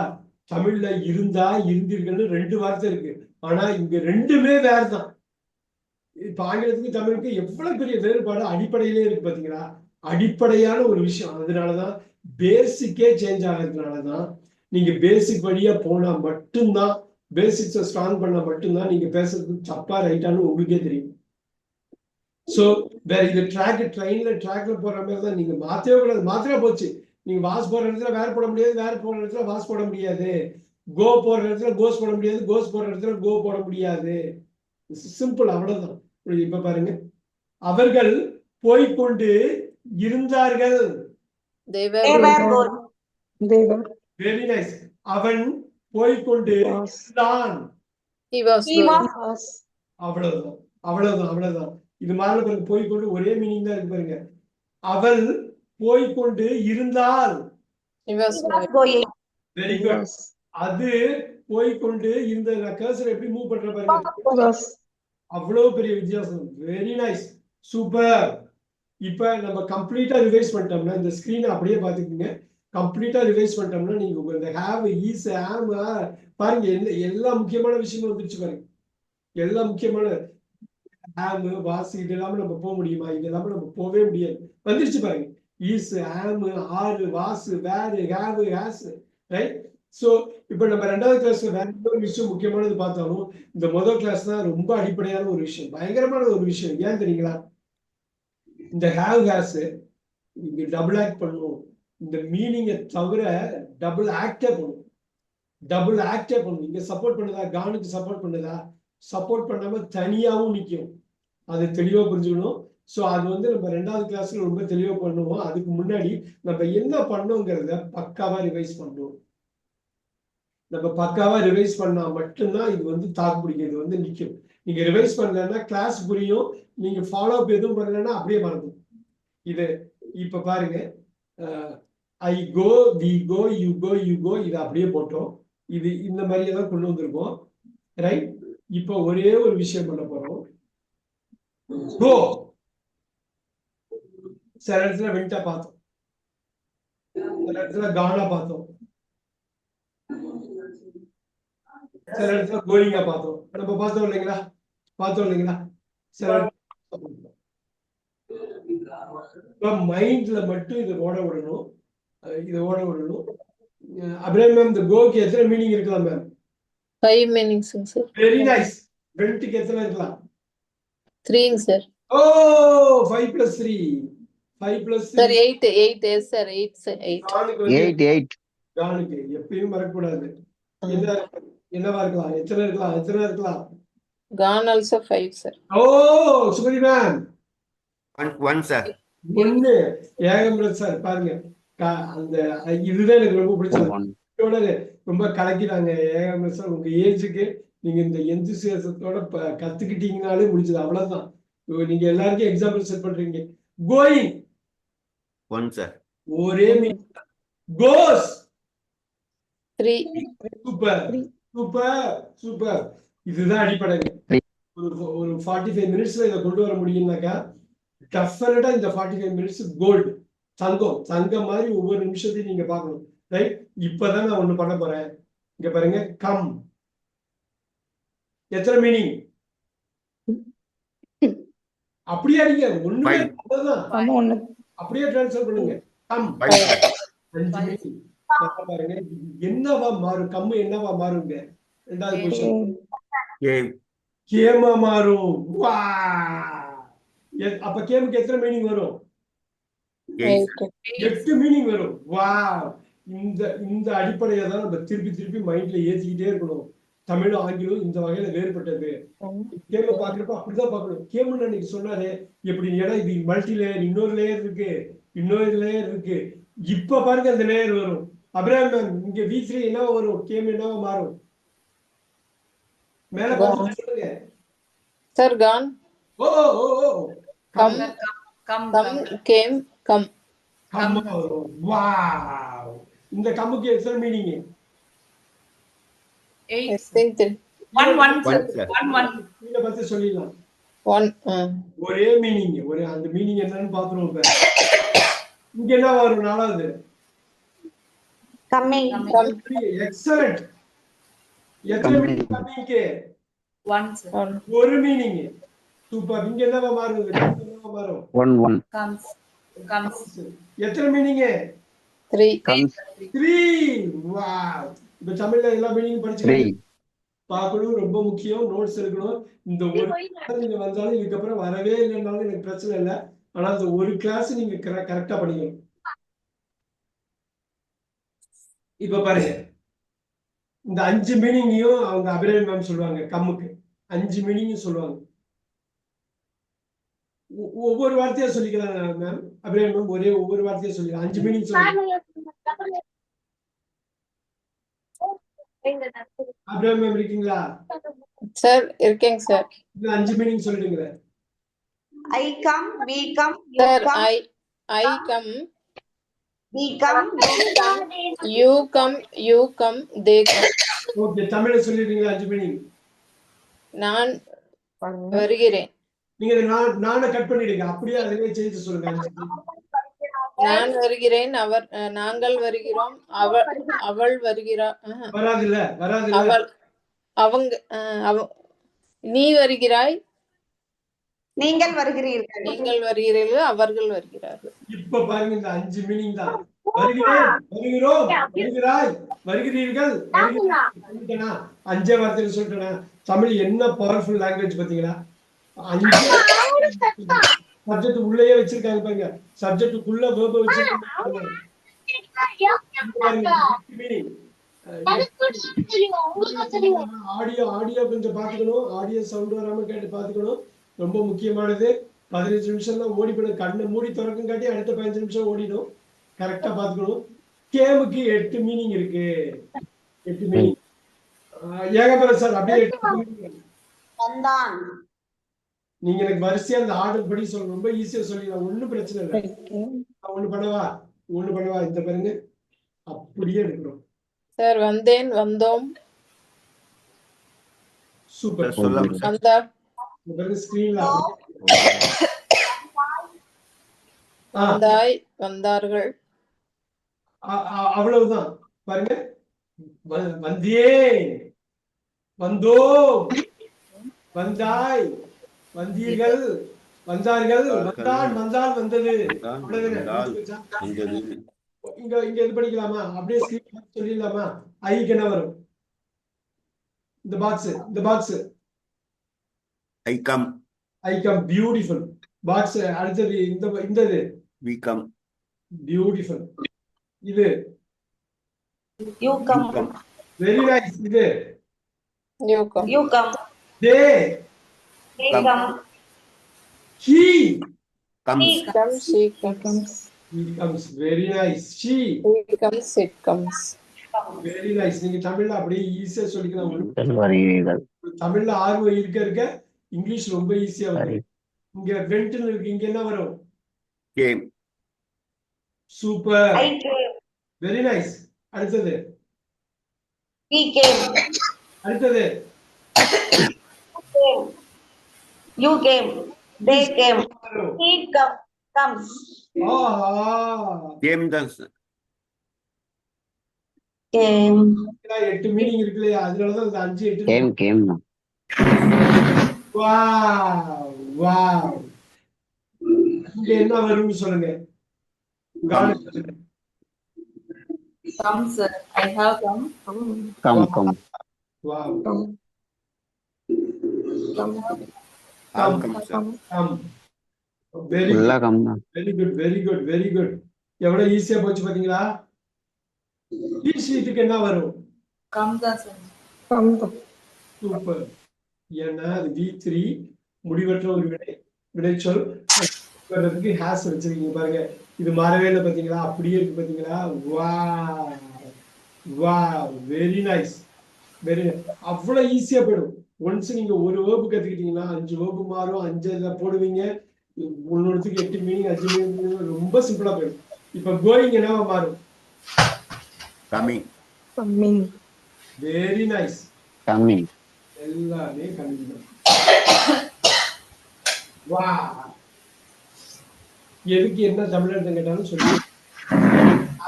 தமிழ்ல இருந்தா இருந்தீர்கள் 2 வார்த்தை இருக்கு. ஆனா இங்க ரெண்டுமே வேறுதான். இப்ப ஆங்கிலத்துக்கு தமிழுக்கு எவ்வளவு பெரிய வேறுபாடு அடிப்படையிலே இருக்கு. பாத்தீங்களா? அடிப்படையான ஒரு விஷயம். அதனாலதான் பேசிக்கே சேஞ்ச் ஆகிறதுனாலதான் நீங்க பேசிக் வழியா போனா மட்டும்தான், பேசிக்ஸை ஸ்ட்ராங் பண்ணா மட்டும்தான் நீங்க பேசுறது தப்பா ரைட்டான்னு உங்களுக்கே தெரியும். சோ வேற இது ட்ராக்ல போற மாதிரி தான். நீங்க மாத்தவே கூடாது. மாத்திரா போச்சு. நீங்க வாஸ் போற இடத்துல வேற போட முடியாது, வேற போற இடத்துல வாஸ் போட முடியாது. கோ போற இடத்துல கோஸ் போட முடியாது, கோஸ் போற இடத்துல கோ போட முடியாது. சிம்பிள், அவ்வளவுதான். இப்ப பாருங்க, அவர்கள் போய்கொண்டு இருந்தார்கள்.
They were
Going.
They were.
Very nice. அவன் போய்கொண்டு இருந்தான்.
He was
He
going.
was.
அவ்வளவுதான், அவ்வளவுதான், அவ்வளவுதான். இது மாதிரி பாருங்க, போய்கொண்டு ஒரே மீனிங் தான் இருக்கு பாருங்க. அவள் போய்கொண்டு இருந்தால்.
He was
Going.
Very good. அது போய்கொண்டு இருந்த கர்சர் எப்படி மூவ் பண்ற பாருங்க.
Was.
அவ்வளவு பெரிய வித்தியாசம். Very nice, super. இப்ப நம்ம கம்ப்ளீட்டா ரிவைஸ் பண்ணிட்டோம்னா, இந்த ஸ்கிரீனை அப்படியே பாத்துக்கோங்க. கம்ப்ளீட்டா ரிவைஸ் பண்ணிட்டோம்னா நீங்க இந்த ஹேவ், ஈஸ், ஆம் பாருங்க, எல்லா முக்கியமான விஷயமும் வந்துருச்சு பாருங்க. எல்லா முக்கியமான ஆம், வாஸ், இது எல்லாமே நம்ம போக முடியுமா? இது எல்லாமே நம்ம போகவே முடியாது. வந்துருச்சு பாருங்க. Is, am, are, was, were, have, has. Right. So இப்ப நம்ம 2வது கிளாஸ்ல வேற ஒரு விஷயம் முக்கியமானது பார்த்தாலும், இந்த முதல் கிளாஸ் தான் ரொம்ப அடிப்படையான ஒரு விஷயம், பயங்கரமான ஒரு விஷயம். ஏன் தெரியுங்களா? இந்த ஹேவ், ஹேஸ் இங்க டபுள் ஆக்ட் பண்ணும். இந்த மீனிங்கை தவிர டபுள் ஆக்டே பண்ணும். டபுள் ஆக்டே பண்ணும். இங்க சப்போர்ட் பண்ணுதா? கானுக்கு சப்போர்ட் பண்ணுதா? சப்போர்ட் பண்ணாம தனியாவும் நிற்கும். அது தெளிவா புரிஞ்சுக்கணும். சோ அது வந்து நம்ம 2வது கிளாஸ்ல ரொம்ப தெளிவா பண்ணுவோம். அதுக்கு முன்னாடி நம்ம என்ன பண்ணோங்கிறத பக்காவா ரிவைஸ் பண்ணுவோம். நம்ம பக்காவா ரிவைஸ் பண்ணா மட்டும்தான் இது வந்து தாக்கு பிடிக்கிறது வந்து நிற்கும். நீங்க ரிவைஸ் பண்ணலன்னா கிளாஸ் புரியும். நீங்க ஃபாலோ அப் எதுவும் பண்ணலன்னா அப்படியே மறந்துடும். இது இப்ப பாருங்க, I go, we go, you go, you go, இது அப்படியே போட்டோம். இது இந்த மாதிரியே தான் கொண்டு வந்திருக்கோம். ரைட். இப்ப ஒரே ஒரு விஷயம் பண்ண போறோம். கோ சில இடத்துல வெண்டா பார்த்தோம், சில இடத்துல கானா பார்த்தோம், சில இடத்துல கோயிங்கா பார்த்தோம். நம்ம பார்த்தோம் இல்லைங்களா? சில மைண்ட்ல மட்டும் இதை ஓட விடணும். அபிராமி மேம், இந்த கோக்கு எத்தனை மீனிங் இருக்கலாம் ma'am?
5 meanings, sir.
Very nice. வெண்ட்டுக்கு எத்தனை இருக்கலாம்?
3, sir.
ஓ 5 + 3. 5 + 3.
Sir, 8, yes, sir. 8.
கானுக்கு எப்பயும் மறக்கக்கூடாது. என்னவா இருக்கலாம்? எத்தனை இருக்கலாம்?
Gone also 5, sir.
ஓ சுமதி மேம்,
1 சார்.
1. ஏகம்பரம் சார் பாருங்க, அந்த இதுதான் எனக்கு ரொம்ப பிடிச்சது. ரொம்ப கலக்கிறாங்க ஏகம்பரம் சார். உங்க ஏஜுக்கு நீங்க இந்த எந்தூசியாசத்தோட கத்துக்கிட்டீங்கனாலே முடிச்சது, அவ்வளவுதான். நீங்க எல்லாருக்கும் எக்ஸாம்பிள் செட் பண்றீங்க. Going
1 sir.
ஒரே கோஸ்
3.
சூப்பர். இதுதான் அடிப்படை. ஒரு 45 மினிட்ஸ்ல இதை கொண்டு வர முடியும்னாக்கா டெஃபினட்டா இந்த 45 மினிட்ஸ் கோல்டு, தங்கம் மாதிரி ஒவ்வொரு நிமிஷத்தையும் நீங்க பார்க்கணும். ரைட்? இப்பதான் நான் ஒண்ணு பண்ண போறேன். இங்க பாருங்க, கம் எத்தனை மீனிங்? அப்படியே அடிங்க, ஒண்ணுமே அவ்வளவுதான். அப்படியே டிரான்ஸ்ஃபர் பண்ணுங்க. Come 5 meaning. பாருங்க என்னவா மாறும்? கம்மு என்னவா மாறுங்க? ரெண்டாவது பொசிஷன் கேமா மாறும். அப்ப கேமுக்கு எத்தனை மீனிங் வரும்? 8 மீனிங் வரும். வா, இந்த அடிப்படையை தான் நம்ம திருப்பி மைண்ட்ல ஏத்திக்கிட்டே இருக்கணும். தமிழ் ஆங்கிலம் இந்த வகையில வேறுபட்டது. கேம பாக்குறப்ப அப்படிதான் பார்க்கணும். கேமுன்னு அன்னைக்கு சொன்னாரு எப்படி, ஏன்னா இது மல்டி லேயர், இன்னொரு லேயர் இருக்கு. இப்ப பாருங்க அந்த லேயர் வரும். அபிராமி மேம், இங்க V3 என்னவா வரும்? கேம் என்னவா மாறும்? மேல பார்த்து சொல்லுங்க.
Sir, gone.
ஓ
Came.
வாவ். இந்த கம்முக்கு எத்தனை மீனிங்?
8. 1 sir. 1.
இத பத்தி சொல்லிடலாம்.
1.
ஒரே மீனிங். அந்த மீனிங் என்னன்னு பாத்துருவோம். இப்ப இங்க என்ன வரும்? 4வது
கம்மிங்.
எக்ஸலென்ட். எத்தனை மீனிங் கம்மிங்க்கு?
1 sir.
ஒரு மீனிங். சூப்பர். இங்க என்னவா மாறுது? என்னவா மாறும்?
1
comes.
எத்தனை மீனிங்?
3.
3. வாவ். இப்ப தமிழ்ல எல்லா மீனிங் படிச்சுக்கணும். பார்க்கணும், ரொம்ப முக்கியம். நோட்ஸ் எடுக்கணும். இந்த ஒரு கிளாஸ் நீங்க வந்தாலும் இதுக்கப்புறம் வரவே இல்லைன்னாலும் எனக்கு பிரச்சனை இல்லை. ஆனா அந்த ஒரு கிளாஸ் நீங்க கரெக்டா படிக்கணும். இப்ப பாருங்க, இந்த 5 மீனிங்கையும் அவங்க அபிராமி மேம் சொல்லுவாங்க. கம்முக்கு 5 மீனிங் சொல்லுவாங்க. ஒவ்வொரு வார்த்தையா சொல்லிக்கலாம் மேம். அபிராமி மேம் ஒவ்வொரு வார்த்தையா சொல்லிக்கலாம். 5 மீனிங் சொல்லுங்க. அபிராமி மேம் இருக்கீங்களா?
Sir, இருக்கேங்க சார்.
5 மீனிங் சொல்லிடுங்க.
I come, we come,
Sir, I come.
we come,
You come, they come.
Okay, தமிழ்ல சொல்லிடுங்க 5 மீனிங்.
நான் வருகிறேன்.
நீங்க நானே கட் பண்ணிடுங்க. அப்படியே அதுவே சேஞ்ச் சொல்லுங்க. 5 மீனிங்.
நான் வருகிறேன், நாங்கள் வருகிறோம், அவள் வருகிறாள்.
வராதுல்ல.
அவங்க நீ வருகிறாய்,
நீங்கள் வருகிறீர்கள்,
அவர்கள் வருகிறார்கள்.
இப்ப பாருங்க, இந்த 5 மீனிங் தான். வருகிறேன், வருகிறோம், வருகிறாய், வருகிறீர்கள். 5 வார்த்தையில சொல்லிட்டேனா? தமிழ் என்ன பவர்ஃபுல் லாங்குவேஜ் பாத்தீங்களா? 5 சப்ஜெக்ட் உள்ளேயே வச்சிருக்காங்க பாருங்க. சப்ஜெக்டுக்குள்ள வேர்ப வச்சிருக்காங்க. ஆடியோ கொஞ்சம் பாத்துக்கணும். ஆடியோ சவுண்ட் வராம கேட்டு பாத்துக்கணும். ரொம்ப முக்கியமானது. 15 நிமிஷம் தான் ஓடி போயிடும். கண்ணை மூடி திறக்கும் காட்டி அடுத்த 15 நிமிஷம் ஓடிடும். கரெக்டா பாத்துக்கணும். கேமுக்கு 8 மீனிங் இருக்கு. 8 மீனிங். ஏகம்பரம் சார் அப்படியே 8 மீனிங். நீங்க எனக்கு வரிசையா அந்த ஆர்டர் படி சொல்லணும். ரொம்ப ஈஸியா சொல்லிடலாம். ஒண்ணும் பிரச்சனை இல்லை. ஒண்ணு பண்ணவா இந்த பாருங்க, அப்படியே எடுக்கணும்.
சார், வந்தேன், வந்தோம்.
சூப்பர்.
வந்தார்.
ஸ்கிரீன்ல
வந்தாய், வந்தார்கள்.
அவ்வளவுதான். பாருங்க, வந்தியே, வந்தோ, வந்தாய், வந்தீர்கள், வந்தார்கள், வந்தான், வந்தால், வந்தது. இங்க இங்க இது பண்ணிக்கலாமா? அப்படியே ஸ்கிரீன் சொல்லிடலாமா? ஐக்கு என்ன வரும்? இந்த box
I come.
Beautiful. Box அடுத்தது இந்தது
We come.
பியூட்டிஃபுல். இது
You come.
Very nice. இது
You come.
You come.
They
They come.
he
Comes.
He
Come, she comes.
he comes. Very nice. She
He comes, it comes.
Very nice. நீங்க தமிழ்ல அப்படியே ஈஸியா சொல்லிக்கலாம்.
நீங்கள் வருகிறீர்கள்.
தமிழ்ல ஆர்வம் இருக்க இங்கிலீஷ் ரொம்ப ஈஸியா வரும். இங்க வென்ட்னு இருக்கு, இங்க என்ன வரும்?
Came.
Super.
I came.
Very nice. அடுத்தது
He came.
அடுத்தது
You came. They came. He comes.
ஆஹா,
Came தான் sir.
Came.
8 மீனிங் இருக்கு இல்லையா? அதனாலதான் அந்த 5 8.
கேம் கேம்
வாவ் வாவ். இங்க என்ன வரும்னு சொல்லுங்க.
Come, sir. I have come.
கம் கம்
வாவ்.
All come sir.
வெரி
ஃபுல்லா கம் தான்.
Very good very good very good. எவ்வளவு ஈஸியா போச்சு பாத்தீங்களா? ஷீட்டுக்கு என்ன வரும்?
Come, sir.
சூப்பர். ஏன்னா அது V3 முடிவற்ற ஒரு வினைச்சொல் வர்றதுக்கு ஹேஸ் வச்சிருக்கீங்க பாருங்க. இது மாறவே இல்லை பாத்தீங்களா? அப்படியே இருக்கு பாத்தீங்களா? Wow wow. Very nice very nice. அவ்வளவு ஈஸியா போயிடும். ஒன்ஸ் நீங்க ஒரு வேர்பு கத்துக்கிட்டீங்கன்னா 5 வேர்பு மாறும். 5 இதை போடுவீங்க. ஒன்னொருத்துக்கு 8 மீனிங் 5 மீனிங் ரொம்ப சிம்பிளா போயிடும். இப்ப கோயிங் என்னவா மாறும்?
Coming.
Very nice.
கம்மிங்.
எல்லாமே கம்மிங் தான். வா. எதுக்கு என்ன தமிழ் கேட்டாலும் சொல்லி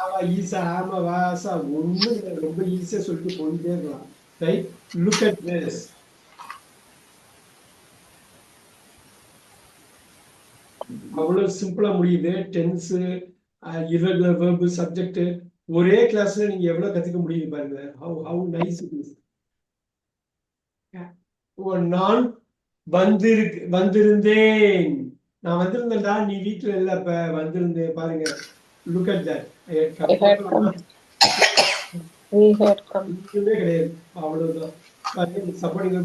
ஆவா ஈசா ஆமா வாசா ஒண்ணு ரொம்ப ஈஸியா சொல்லிட்டு போயிட்டே இருக்கலாம். ரைட். Look at this. அவ்வளவு சிம்பிளா முடியுது. டென்ஸ், irregular verb, சப்ஜெக்ட் ஒரே கிளாஸ்ல நீங்க எவ்வளவு கத்துக்க முடியுது பாருங்க. how nice it is. நான் வந்திருந்தேன். நான் வந்திருந்தேன்டா, நீ வீட்டுல இல்ல, இப்ப வந்திருந்தேன். பாருங்க. Look at that. கிடையாது. அவ்வளவுதான். சப்போர்ட்டிங்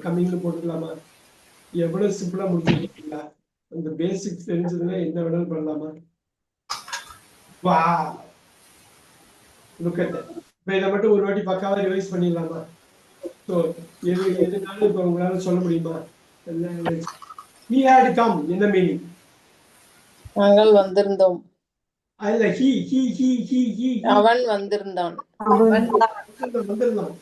கம்மிங்ல போட்டுக்கலாமா? எவ்வளவு சிம்பிளா முடிச்சிருக்கீங்களா? அந்த பேசிக்ஸ் தெரிஞ்சதுன்னா என்ன வேணாலும் பண்ணலாமா? வா. Look at that. இப்ப இதை மட்டும் ஒரு வாட்டி பக்காவா ரிவைஸ் பண்ணிடலாமா? ஸோ எதுனாலும் இப்ப உங்களால சொல்ல முடியுமா? he had come என்ன மீனிங்?
நாங்கள் வந்திருந்தோம்.
இல்ல he
அவன் வந்திருந்தான்.
வந்திருந்தான்.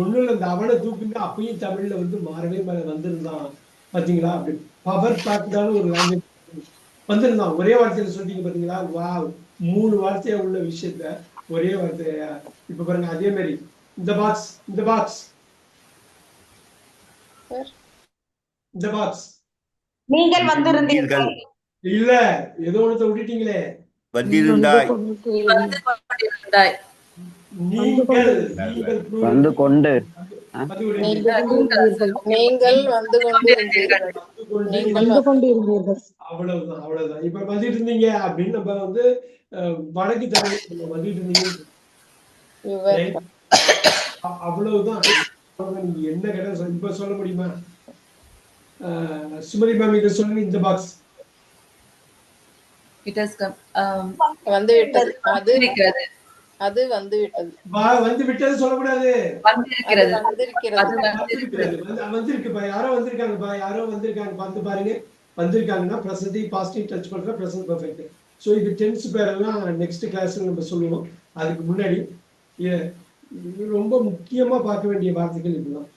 ஒண்ணுல இந்த அவனை தூக்குங்க. அப்பயும் தமிழ்ல மாறவே வந்திருந்தான். பாத்தீங்களா? அப்படி பவர் பேக்டான ஒரு லாங்குவேஜ். வந்திருந்தான் ஒரே வார்த்தையில சொல்லிட்டீங்க பாத்தீங்களா? வா. 3 வார்த்தையா உள்ள விஷயத்த ஒரே வார்த்தையா. இப்ப பாருங்க, அதே மாதிரி இந்த பாக்ஸ்
நீங்கள் வந்திருந்தீர்கள்.
இல்ல, ஏதோ ஒண்ணு விட்டுட்டீங்களே.
வந்திருந்தாய்.
வந்து கொண்டு.
நீங்கள் வந்து கொண்டிருந்தீர்கள்.
அவ்வளவுதான். இப்ப வந்துட்டு இருந்தீங்க அப்படின்னு நம்ம வடக்கு தமிழ் வந்துட்டு இருந்தீங்க. அவ்வளவுதான். நீங்க என்ன கேட்டா இப்ப சொல்ல முடியுமா? சுமதி மேம் இதை சொல்லுங்க. இந்த பாக்ஸ்
வந்து விட்டது. அது வந்து விட்டது.
வந்து விட்டது சொல்லக்கூடாது. வந்திருக்குப்பா. யாரோ வந்திருக்காங்க. பார்த்து பாருங்க. வந்திருக்காங்கன்னா பிரசன்ட் பாசிட்டிவ் டச் பண்ற பிரசன்ட் பெர்ஃபெக்ட். ஸோ இது டென்ஸ் பேரெல்லாம் நெக்ஸ்ட் கிளாஸ்ல நம்ம சொல்லுவோம். அதுக்கு முன்னாடி ரொம்ப முக்கியமா பார்க்க வேண்டிய வார்த்தைகள் இதுதான்.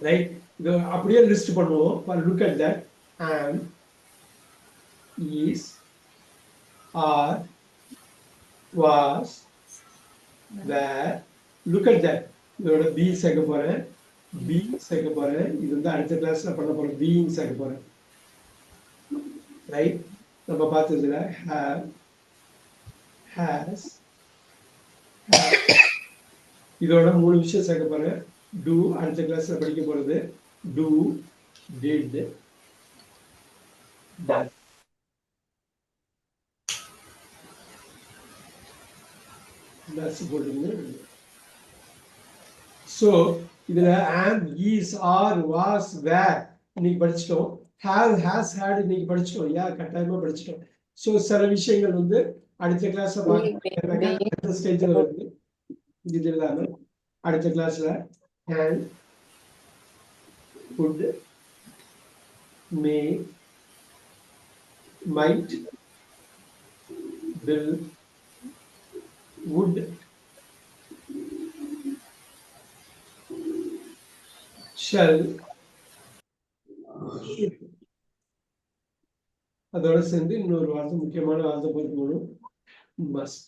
ரைட். இது அப்படியே லிஸ்ட் பண்ணுவோம். Look at that. is, are, was, were. Look at that. இதோட be சேர்க்க போறேன், be சேர்க்க போறேன். இது வந்து அடுத்த கிளாஸ்ல பண்ண போறேன். being சேர்க்க போறேன். ரைட்? நம்ம பார்த்ததுல have, has, have. இதோட 3 விஷயம் சேர்க்க போறேன். do அடுத்த கிளாஸ்ல படிக்க போறது do, did, done. That's போடுங்க. So இதுல am, is, are, was, were இன்னைக்கு படிச்சிட்டோம். have, has, had இன்னைக்கு படிச்சிட்டோம். கட்டாயமா படிச்சிட்டோம். So சில விஷயங்கள் வந்து அடுத்த கிளாஸ்ல பார்க்கறாங்க. அடுத்த ஸ்டேஜ்ல வருது. இது இல்லாம அடுத்த கிளாஸ்ல can, could, may, might, will, would, shall, should. அதோட சேர்ந்து இன்னொரு வார்த்தை, முக்கியமான வார்த்தை போட்டுக்கணும், must.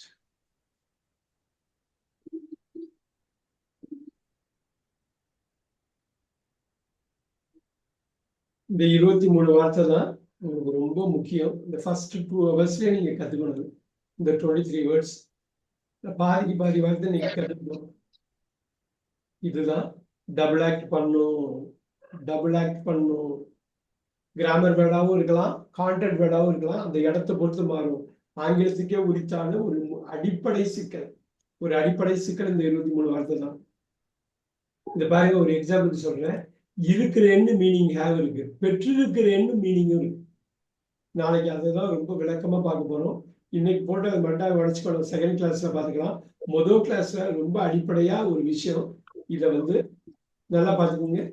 இந்த 23 வார்த்தை தான் உங்களுக்கு ரொம்ப முக்கியம். இந்த ஃபர்ஸ்ட் 2 ஹவர்ஸ்லயே நீங்க கத்துக்கணும். இந்த 23 வேர்ட்ஸ் பாதி வார்த்தை நீங்க கத்துக்கணும். இதுதான் டபுள் ஆக்ட் பண்ணும். கிராமர் வேர்டாவும் இருக்கலாம், கான்டென்ட் வேர்டாவும் இருக்கலாம். அந்த இடத்தை பொறுத்து மாறும். ஆங்கிலத்துக்கே உரித்தான ஒரு அடிப்படை சிக்கல் இந்த 23 வார்த்தை தான். இந்த பாருங்க, ஒரு எக்ஸாம்பிள் சொல்றேன். இருக்கிறேன்னு மீனிங் ஹேவ் இருக்கு, பெற்றிருக்கிறேன்னு மீனிங்கும் இருக்கு. நாளைக்கு அதுதான் ரொம்ப விளக்கமா பார்க்க போறோம். இன்னைக்கு போட்டு அதை மட்டும் உடச்சுக்கணும். செகண்ட் கிளாஸ்ல பாத்துக்கலாம். முதல் கிளாஸ்ல ரொம்ப அடிப்படையா ஒரு விஷயம். இத வந்து நல்லா பாத்துக்கோங்க.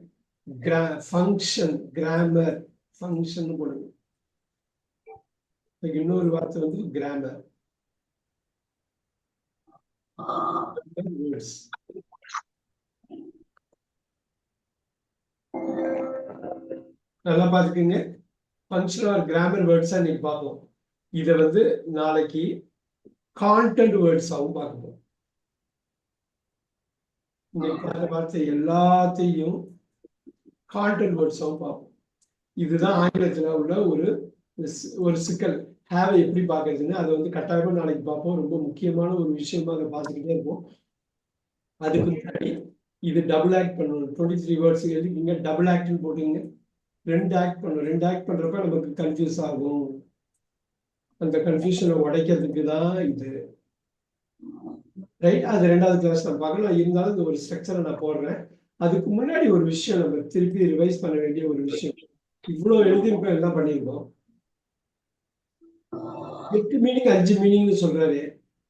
ஃபங்க்ஷன், கிராமர், ஃபங்க்ஷன் போடுங்க. இன்னொரு வார்த்தை வந்து கிராமர். நல்லா பாத்துக்கோங்க. ஃபங்க்ஷன் ஆர் கிராமர் வேர்ட்ஸா இன்னைக்கு பார்ப்போம். இத வந்து நாளைக்கு கான்டென்ட் வேர்ட்ஸாவும் பார்ப்போம். இன்னைக்கு வார்த்தை எல்லாத்தையும் கான்டென்ட் வேர்ட்ஸாவும் பார்ப்போம். இதுதான் ஆங்கிலத்துல உள்ள ஒரு சிக்கல். ஹேவை எப்படி பார்க்கறதுன்னு அதை வந்து கட்டாயமா நாளைக்கு பார்ப்போம். ரொம்ப முக்கியமான ஒரு விஷயமா அதை பார்த்துக்கிட்டே இருப்போம். அதுக்கு முன்னாடி இது டபுள் ஆக்ட் பண்ணணும். 23 வேர்ட்ஸ் எழுதிக்கிங்க. டபுள் ஆக்ட்னு போட்டுங்க. 2 ஆக்ட் பண்ணணும். 2 ஆக்ட் பண்றப்ப நமக்கு கன்ஃபியூஸ் ஆகும். அந்த கன்ஃபியூஷனை உடைக்கிறதுக்கு தான் இது. ரைட்? அது 2வது கிளாஸ் நான் பார்க்கலாம். இருந்தாலும் இந்த ஒரு ஸ்ட்ரக்சரை நான் போடுறேன். அதுக்கு முன்னாடி ஒரு விஷயம் நம்ம திருப்பி ரிவைஸ் பண்ண வேண்டிய ஒரு விஷயம். இவ்வளவு எழுதியிருக்கோம், எல்லாம் பண்ணியிருக்கோம். 8 மீனிங் 5 மீனிங்னு சொல்றாரு.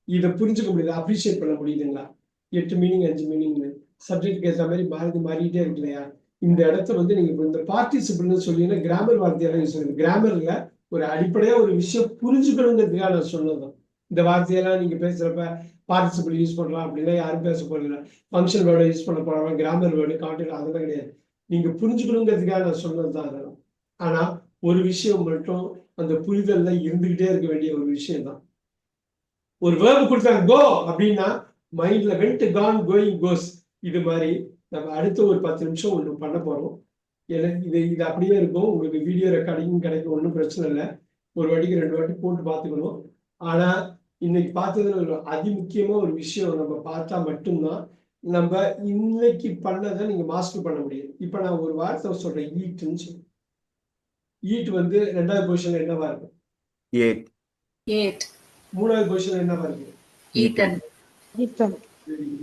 இதை புரிஞ்சுக்க முடியுது, அப்ரிஷியேட் பண்ண முடியுதுங்களா? 8 மீனிங் 5 மீனிங்னு சப்ஜெக்டுக்கு ஏற்ற மாதிரி மாறிட்டே இருக்கு இல்லையா? இந்த இடத்த வந்து நீங்க இந்த பார்ட்டிசிபிள்னு சொல்லி கிராமர் வார்த்தையெல்லாம் யூஸ் பண்ணுங்க. கிராமர்ல ஒரு அடிப்படையா ஒரு விஷயம் புரிஞ்சுக்கணுங்கிறதுக்காக நான் சொன்னதும். இந்த வார்த்தையெல்லாம் நீங்க பேசுறப்ப பார்ட்டிசிபிள் யூஸ் பண்ணலாம் அப்படின்னா யாரும் பேச போறதில்லை. ஃபங்க்ஷன் வேர்டை யூஸ் பண்ண போறாங்க, கிராமர் வேர்டு, கான்டென்ட் அதெல்லாம் கிடையாது. நீங்க புரிஞ்சுக்கணுங்கிறதுக்காக நான் சொன்னதுதான் அதெல்லாம். ஆனா ஒரு விஷயம் மட்டும் அந்த புரிதல்ல இருந்துகிட்டே இருக்க வேண்டிய ஒரு விஷயம் தான். ஒரு வேர்பு கொடுத்தாங்க கோ அப்படின்னா மைண்ட்ல வெண்ட், கான், கோயிங், கோஸ். இது மாதிரி நம்ம அடுத்த ஒரு 10 நிமிஷம் ஒன்று பண்ண போறோம். எனக்கு இது அப்படியே இருக்கும். உங்களுக்கு வீடியோ ரெக்கார்டிங் கிடைக்கும், ஒன்றும் பிரச்சனை இல்லை. ஒரு வாட்டிக்கு 2 வாட்டி போட்டு பார்த்துக்கணும். ஆனா இன்னைக்கு பார்த்ததுல ஒரு அதிமுக்கியமா ஒரு விஷயம் நம்ம பார்த்தா மட்டும்தான் நம்ம இன்னைக்கு பண்ணதை நீங்க மாஸ்டர் பண்ண முடியும். இப்ப நான் ஒரு வார்த்தை சொல்றேன், ஈட்டுன்னு சொல்லி. ஈட் வந்து 2வது பொசிஷன்ல என்னவா இருக்கும்?
Ate.
3வது பொசிஷன்ல என்னவா இருக்கு?
Eaten.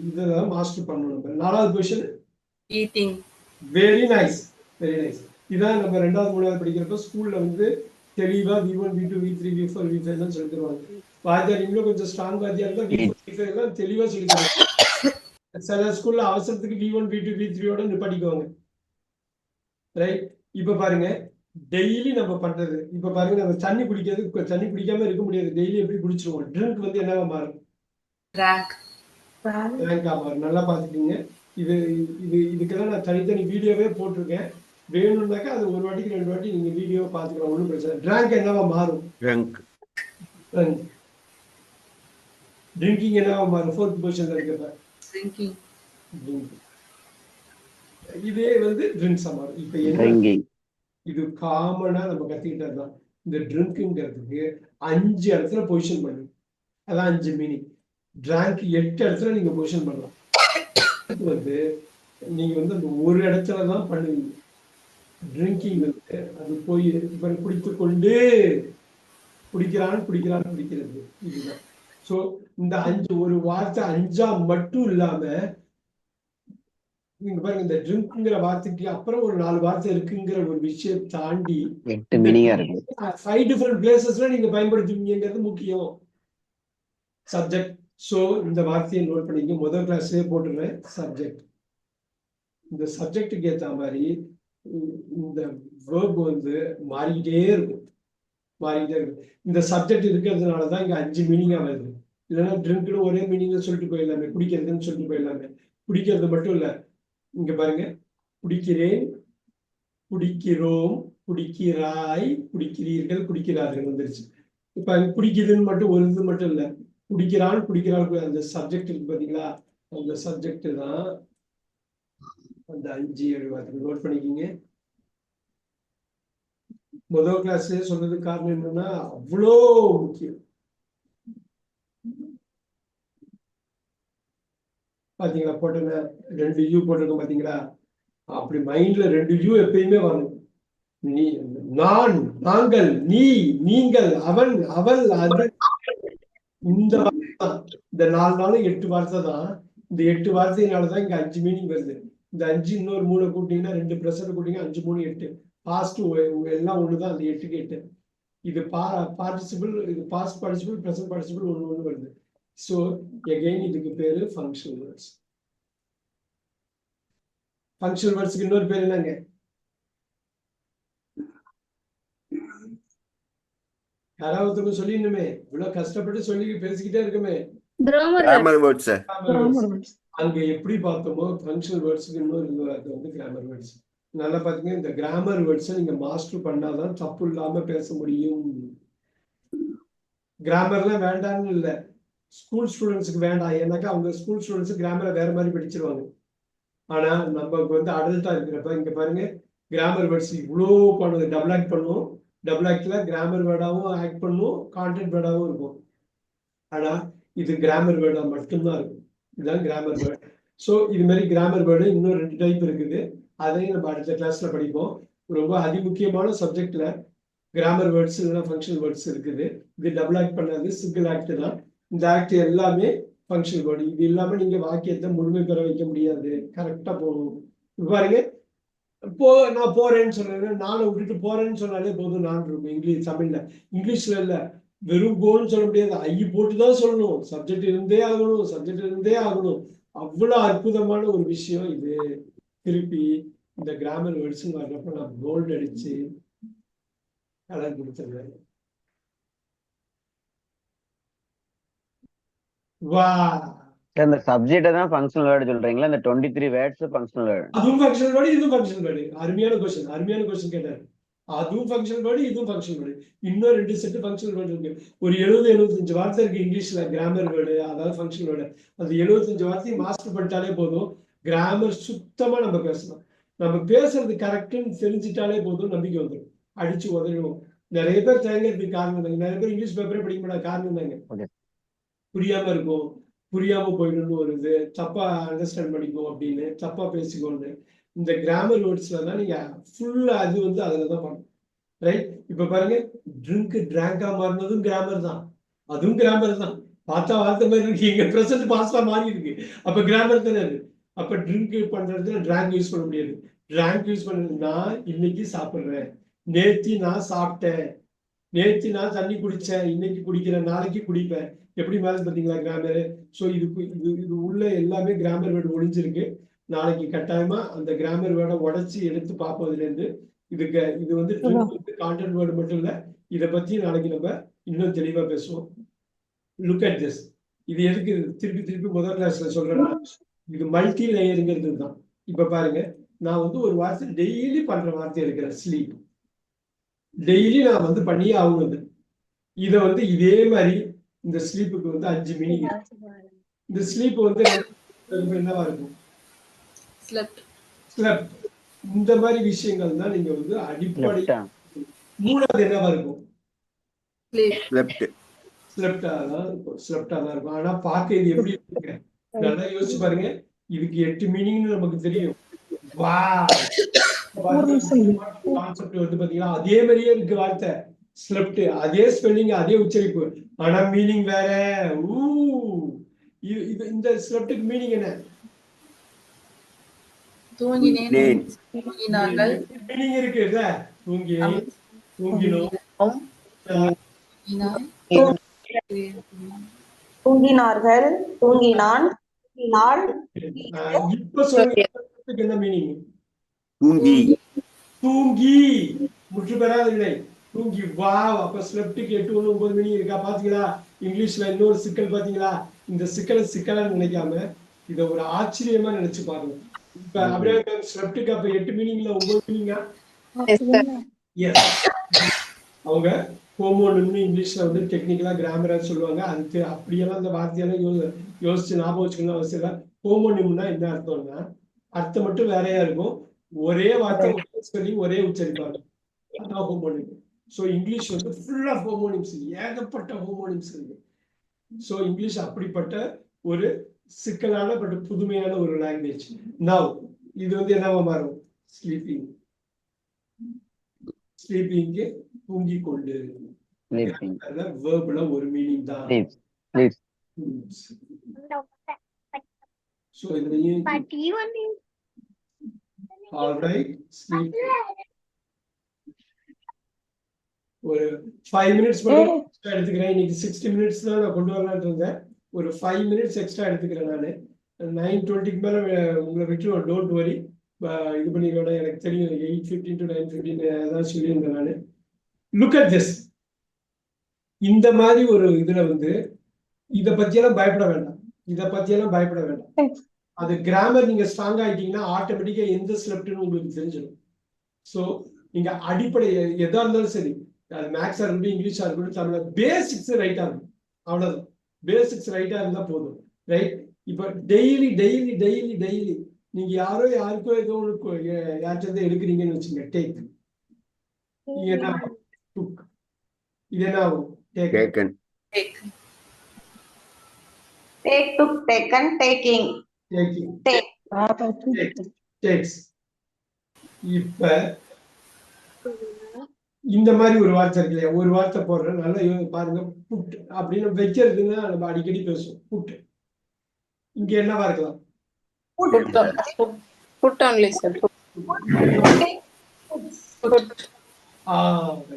இதெல்லாம் மாஸ்டர் பண்ணணும். 4வது பொசிஷன்
Eating.
Very nice. இதான் நம்ம 2வது 3வது படிக்கிறப்ப ஸ்கூல்ல வந்து தெளிவா V1 V2 V3 V4 V5 எல்லாம் சொல்லி தருவாங்க. வாத்தியார் இன்னும் கொஞ்சம் ஸ்ட்ராங் வாத்தியார் தான் V4 V5 எல்லாம் தெளிவா சொல்லி தருவாங்க. சில ஸ்கூல்ல அவசரத்துக்கு V1 V2 V3யோட நிப்பாட்டிக்குவாங்க. ரைட்? இப்ப பாருங்க, டெய்லி நம்ம பண்றது. இப்ப பாருங்க, நம்ம தண்ணி குடிக்காம இருக்க முடியாது. டெய்லி எப்படி குடிச்சிருவோம்? ட்ரிங்க் வந்து என்னவா மாறும்? ட்ராங்கா மாறும். நல்லா பாத்துக்கீங்க. இதுக்கெல்லாம் நான் தனித்தனி வீடியோவே போட்டிருக்கேன். வேணும்னாக்கா அது ஒரு வாட்டிக்கு 2 வாட்டி நீங்க வீடியோ பார்த்துக்கலாம், ஒன்றும் பிரச்சனை. ட்ராங்க் என்னவா மாறும்?
drunk,
ட்ரிங்கிங் என்னவா மாறும்? 4th பொசிஷன்ல இருக்கிறத
Drinking.
இதே வந்து ட்ரிங்க்ஸா மாறும். இப்ப என்ன,
ட்ரிங்கிங்.
இது காமனா நம்ம கத்துக்கிட்டது தான். இந்த ட்ரிங்க்குங்கிறதுக்கு 5 இடத்துல பொசிஷன் பண்ணுங்க, அதான் 5 மீனிங். ட்ராங்க் 8 இடத்துல நீங்க பொசிஷன் பண்ணலாம். இது வந்து நீங்க வந்து அந்த ஒரு இடத்துல தான் பண்ணுவீங்க. ட்ரிங்கிங் வந்து அது போய் குடித்து கொண்டு குடிக்கிறது இதுதான். ஸோ இந்த 5 ஒரு வார்த்தை 5ஆ மட்டும் இல்லாம நீங்க பாருங்க, இந்த ட்ரிங்க்ங்கிற வார்த்தைக்கு அப்புறம் ஒரு 4 வார்த்தை இருக்குங்கிற ஒரு விஷயம் தாண்டி
8 மீனிங்கா இருக்கு.
5 டிஃபரெண்ட் பிளேசஸ்ல நீங்க பயன்படுத்துவீங்கிறது முக்கியம். சப்ஜெக்ட். ஸோ இந்த வார்த்தையை நோட் பண்ணிக்க, முதல் கிளாஸ்லயே போட்டுருவேன். சப்ஜெக்ட். இந்த சப்ஜெக்டுக்கு ஏற்ற மாதிரி இந்த வேர்ப் வந்து மாறிக்கிட்டே இருக்கும். இந்த சப்ஜெக்ட் இருக்கிறதுனால தான் இங்க 5 மீனிங்கா வருது. இல்லைன்னா ட்ரிங்க்னு ஒரே மீனிங்ல சொல்லிட்டு போயிடலாமே, குடிக்கிறதுன்னு சொல்லிட்டு போயிடலாமே. குடிக்கிறது மட்டும் இல்ல, இங்க பாருங்க, குடிக்கிறேன், குடிக்கிறோம், குடிக்கிறாய், குடிக்கிறீர்கள், குடிக்கிறார்கள் வந்துருச்சு. இப்ப குடிக்குதுன்னு மட்டும் ஒரு இது மட்டும் இல்ல, குடிக்கிறான், குடிக்கிறாள், அந்த சப்ஜெக்ட் இருக்கு பாத்தீங்களா, அந்த சப்ஜெக்ட் தான் அந்த 5 7 வார்த்தை. நோட் பண்ணிக்கிங்க. முதல் கிளாஸ் சொன்னதுக்கு காரணம் என்னன்னா அவ்வளோ முக்கியம். பாத்தீங்களா, போட்டேங்க 2 யூ போட்டிருக்கோம் பாத்தீங்களா. அப்படி மைண்ட்ல 2 யூ எப்பயுமே வரணும். நீ, நான், நாங்கள், நீ, நீங்கள், அவன், அவள், அது. இந்த 4 நாளும் 8 வார்த்தை தான். இந்த 8 வார்த்தையினாலதான் இங்க 5 மீனிங் வருது. இந்த 5 இன்னொரு 3 கூட்டிங்கன்னா 2 பிரசன்ட் கூட்டிங்க 5 3 8. பாஸ்ட் எல்லாம் ஒண்ணுதான், அந்த 8க்கு 8. இது பார்ட்டிசிபிள், இது பாஸ்ட் பார்ட்டிசிபிள், பிரசன்ட் பார்ட்டிசிபிள் ஒண்ணு வருது. ஸோ எகைன் இதுக்கு பேரு ஃபங்க்ஷனல் வேர்ட்ஸ். ஃபங்க்ஷனல் வேர்ட்ஸ்க்கு இன்னொரு பேர் என்னங்க? யாராவது சொல்லிடணுமே, இவ்வளவு கஷ்டப்பட்டு சொல்லி பேசிக்கிட்டே இருக்குமே.
grammar words, sir.
அங்க எப்படி பார்த்தோமோ ஃபங்க்ஷனல் வேர்ட்ஸ்க்கு இன்னொரு அது வந்து கிராமர் வேர்ட்ஸ். நல்லா பாத்தீங்கன்னா, இந்த கிராமர் வேர்ட்ஸை நீங்க மாஸ்டர் பண்ணாதான் தப்பு இல்லாம பேச முடியும். கிராமர்லாம் வேண்டாம்னு இல்லை, ஸ்கூல் ஸ்டூடெண்ட்ஸுக்கு வேண்டாம். ஏன்னாக்கா அவங்க ஸ்கூல் ஸ்டூடெண்ட்ஸ் கிராமரை வேற மாதிரி படிச்சிருவாங்க. ஆனா நமக்கு வந்து அடல்ட்டா இருக்கிறப்ப இங்க பாருங்க, கிராமர் வேர்ட்ஸ் இவ்வளோ பண்ணுது. டபுள் ஆக்ட் பண்ணுவோம். டபுள் ஆக்ட்ல கிராமர் வேர்டாவும் ஆக்ட் பண்ணுவோம், கான்டென்ட் வேர்டாவும் இருக்கும். ஆனா இது கிராமர் வேர்டா மட்டும்தான் இருக்கும். இதுதான் கிராமர் வேர்டு. ஸோ இது மாதிரி கிராமர் வேர்டு இன்னும் 2 டைப் இருக்குது. அதையும் நம்ம அடுத்த கிளாஸ்ல படிப்போம். ரொம்ப அதிமுக்கியமான சப்ஜெக்ட்ல கிராமர் வேர்ட்ஸ் இல்லைன்னா ஃபங்க்ஷனல் வேர்ட்ஸ் இருக்குது. இது டபுள் ஆக்ட் பண்ணாது, சிங்கிள் ஆக்ட் தான். இந்த ஆக்ட் எல்லாமே ஃபங்க்ஷனல் வேர்டு. இது இல்லாம நீங்க வாக்கியத்தை முழுமை பெற வைக்க முடியாது. கரெக்டா போகணும். பாருங்க, நான் போறேன்னு சொன்னேன், நானை விட்டுட்டு போறேன்னு சொன்னாலே போதும், நான் இருக்கும். இங்கிலீஷ் தமிழ்ல, இங்கிலீஷ்ல இல்ல, வெறும் கோன்னு சொல்ல முடியாது, ஐ போட்டுதான் சொல்லணும். சப்ஜெக்ட் இருந்தே ஆகணும். அவ்வளவு அற்புதமான ஒரு விஷயம் இது. திருப்பி இந்த கிராமர் வேர்ட்ஸ் வர்றப்ப நான் போல்ட் அடிச்சு கலர் கொடுத்துருவேன். வா,
இந்த சப்ஜெக்ட் தான் ஃபங்க்ஷனல் வேர்டு சொல்றீங்களா? இந்த 23 வேர்ட்ஸ் ஃபங்க்ஷனல் வேர்டு.
அதுவும் ஃபங்க்ஷனல் வேர்டு, இதுவும் ஃபங்க்ஷனல் வேர்டு. அருமையான கொஸ்டின் கேட்டாரு. அதுவும் ஃபங்க்ஷனல் வேர்டு, இதுவும் ஃபங்க்ஷனல் வேர்டு. இன்னும் 2 செட் ஃபங்க்ஷனல் வேர்டு இருக்கு. ஒரு 70-75 வார்த்தை இருக்கு இங்கிலீஷ்ல கிராமர் வேர்டு, அதாவது ஃபங்க்ஷனல் வேர்டு. அந்த 75 வார்த்தையை மாஸ்டர் பண்ணிட்டாலே போதும், கிராமர் சுத்தமா நம்ம பேசலாம். நம்ம பேசுறது கரெக்டுன்னு தெரிஞ்சிட்டாலே போதும், நம்பிக்கை வந்துடும். அடிச்சு உதறிடுவோம். நிறைய பேர் தயங்கிறதுக்கு காரணம் தாங்க. நிறைய பேர் இங்கிலீஷ் பேப்பரே படிக்க மாட்டாங்க. காரணம் தாங்க, புரியாம இருக்கும், புரியாம போயிடும்னு வருது, தப்பா அண்டர்ஸ்டாண்ட் பண்ணிக்கோ அப்படின்னு, தப்பா பேசிக்கோன்னு. இந்த கிராமர் வேர்ட்ஸ்ல தான் நீங்க ஃபுல்லா அது வந்து அதுலதான் பண்ணணும். ரைட்? இப்ப பாருங்க, ட்ரிங்க் டிராங்கா மாறினதும் கிராமர் தான், அதுவும் கிராமர் தான். பார்த்தா வார்த்தை மாதிரி இருக்கு, இங்க பிரசன்ட் பாஸ்டா மாறி இருக்கு. அப்ப கிராமர் தானே அது. அப்ப ட்ரிங்க் பண்றதுல டிராங்க் யூஸ் பண்ண முடியாது. டிராங்க் யூஸ் பண்ணது, நான் இன்னைக்கு சாப்பிடுறேன், நேத்தி நான் சாப்பிட்டேன், நேத்தி நான் தண்ணி குடிச்சேன், இன்னைக்கு குடிக்கிறேன், நாளைக்கு குடிப்பேன். எப்படி மாதிரி பார்த்தீங்களா கிராமர்? ஸோ இது உள்ள எல்லாமே கிராமர் வேர்டு ஒழிஞ்சிருக்கு. நாளைக்கு கட்டாயமா அந்த கிராமர் வேர்டை உடைச்சி எடுத்து பார்ப்பதுல இருந்து இது வந்து கான்டென்ட் வேர்டு மட்டும் இல்ல, இதை பத்தி நாளைக்கு நம்ம இன்னும் தெளிவா பேசுவோம். Look at this. இது எதுக்கு திருப்பி முதல் கிளாஸ்ல சொல்றேன்னா, இது மல்டி லேயருங்கிறது தான். இப்ப பாருங்க, நான் வந்து ஒரு வார்த்தை டெய்லி பண்ற வார்த்தை இருக்கிறேன், ஸ்லீப். டெய்லி நான் வந்து பண்ணியே ஆகுது. இதை வந்து இதே மாதிரி இந்த ஸ்லீப்புக்கு வந்து 5 மீனிங். இந்த ஸ்லீப் வந்து என்னவா இருக்கும்? ஸ்லெப்ட். இந்த மாதிரி விஷயங்கள் தான் நீங்க வந்து அடிப்படை. மூணாவது என்னவா இருக்கும்? ஸ்லெப்டா தான் இருக்கும். ஆனா பார்க்க இது எப்படி இருக்கு? நல்லா யோசிச்சு பாருங்க. இதுக்கு 8 மீனிங்னு நமக்கு தெரியும். வா கான்செப்ட் வந்து பாத்தீங்கன்னா அதே மாதிரியே இருக்கு வார்த்தை. ஸ்லெப்ட், அதே ஸ்பெல்லிங், அதே உச்சரிப்பு, ஆனா மீனிங் வேற. இந்த ஸ்லெப்டுக்கு மீனிங் என்ன?
தூங்கினேன்.
மீனிங் இருக்குல்ல, தூங்கினோம்,
தூங்கினார்கள், தூங்கினான், தூங்கினாள்.
இப்ப சொல்லுங்க என்ன மீனிங்?
தூங்கி.
தூங்கி முற்று பெறாதவில்லை, தூங்கி. வா அப்ப ஸ்லெப்டுக்கு 8, 1, 9 மீனிங் இருக்கா? பாத்தீங்களா? இங்கிலீஷ்ல இன்னொரு சிக்கல் பாத்தீங்களா? இந்த சிக்கலை நினைக்காம இத ஒரு ஆச்சரியமா நினைச்சு பாருங்க. இப்ப அப்படியே ஸ்லெப்டுக்கு அப்ப 8 மீனிங்ல 9 மீனிங்கா? அவங்க ஹோமோனிம்னு இங்கிலீஷ்ல வந்து டெக்னிக்கலா கிராமரா சொல்லுவாங்க. அதுக்கு அப்படியெல்லாம் அந்த வார்த்தையெல்லாம் யோசிச்சு ஞாபகம் வச்சுக்கணும் அவசியம் இல்லை. ஹோமோனிம்னா என்ன அர்த்தம்னா அர்த்தம் மட்டும் வேறையா இருக்கும், ஒரே வார்த்தை, ஒரே ஸ்பெல்லிங், ஒரே உச்சரிப்பாங்க. அதான் ஹோமோனிம். ஸோ இங்கிலீஷ் வந்து ஃபுல் ஆஃப் ஹோமோனிம்ஸ், ஏகப்பட்ட ஹோமோனிம்ஸ் இருக்கு. ஸோ இங்கிலீஷ் அப்படிப்பட்ட ஒரு சிக்கலான பட் புதுமையான ஒரு லாங்குவேஜ். நவ் இது வந்து என்னவா மாறும்? ஸ்லீப்பிங். ஸ்லீப்பிங்கு தூங்கி கொண்டு. வேர்ப்ல ஒரு மீனிங் தான். ஸோ இதுலயும் ஆல்ரைட் ஸ்லீப். ஒரு 5 மினிட்ஸ் மட்டும் எக்ஸ்ட்ரா எடுத்துக்கிறேன். இன்னைக்கு 60 மினிட்ஸ் தான் நான் கொண்டு வரலான்னு இருந்தேன். ஒரு 5 மினிட்ஸ் எக்ஸ்ட்ரா எடுத்துக்கிறேன். நான் 9:20க்கு மேல உங்களை விட்டுருவேன். Don't worry. இது பண்ணிக்கோட, எனக்கு தெரியும் 8:15 to 9:15 அதான் சொல்லியிருந்தேன் நான். Look at this. இந்த மாதிரி ஒரு இதுல வந்து இதை பத்தியெல்லாம் பயப்பட வேண்டாம். அது கிராமர் நீங்க ஸ்ட்ராங் ஆயிட்டீங்கன்னா ஆட்டோமேட்டிக்கா எந்த ஸ்லெப்ட்னு உங்களுக்கு தெரிஞ்சிடும். ஸோ நீங்க அடிப்படை எதா இருந்தாலும் சரி, அது மேக்ஸா இருக்கட்டும், இங்கிலீஷா இருக்கட்டும், தமிழ், பேசிக்ஸ் ரைட்டா இருக்கும். அவ்வளவுதான். பேசிக்ஸ் ரைட்டா இருந்தா போதும். ரைட். இப்ப டெய்லி நீங்க யாருக்கோ ஏதோ யார்கிட்ட எடுக்கிறீங்கன்னு வச்சுங்க. டேக். இது என்ன ஆகும்?
Taken.
Take, took, taken, taking.
Takes. இப்ப இந்த மாதிரி ஒரு வார்த்தை இருக்கு இல்லையா? ஒரு வார்த்தை போடுறேன், நல்லா பாருங்க. புட் அப்படின்னு வைக்கிறதுன்னா நம்ம அடிக்கடி பேசுவோம். புட் இங்க என்னவா இருக்கலாம்?
Put only, sir.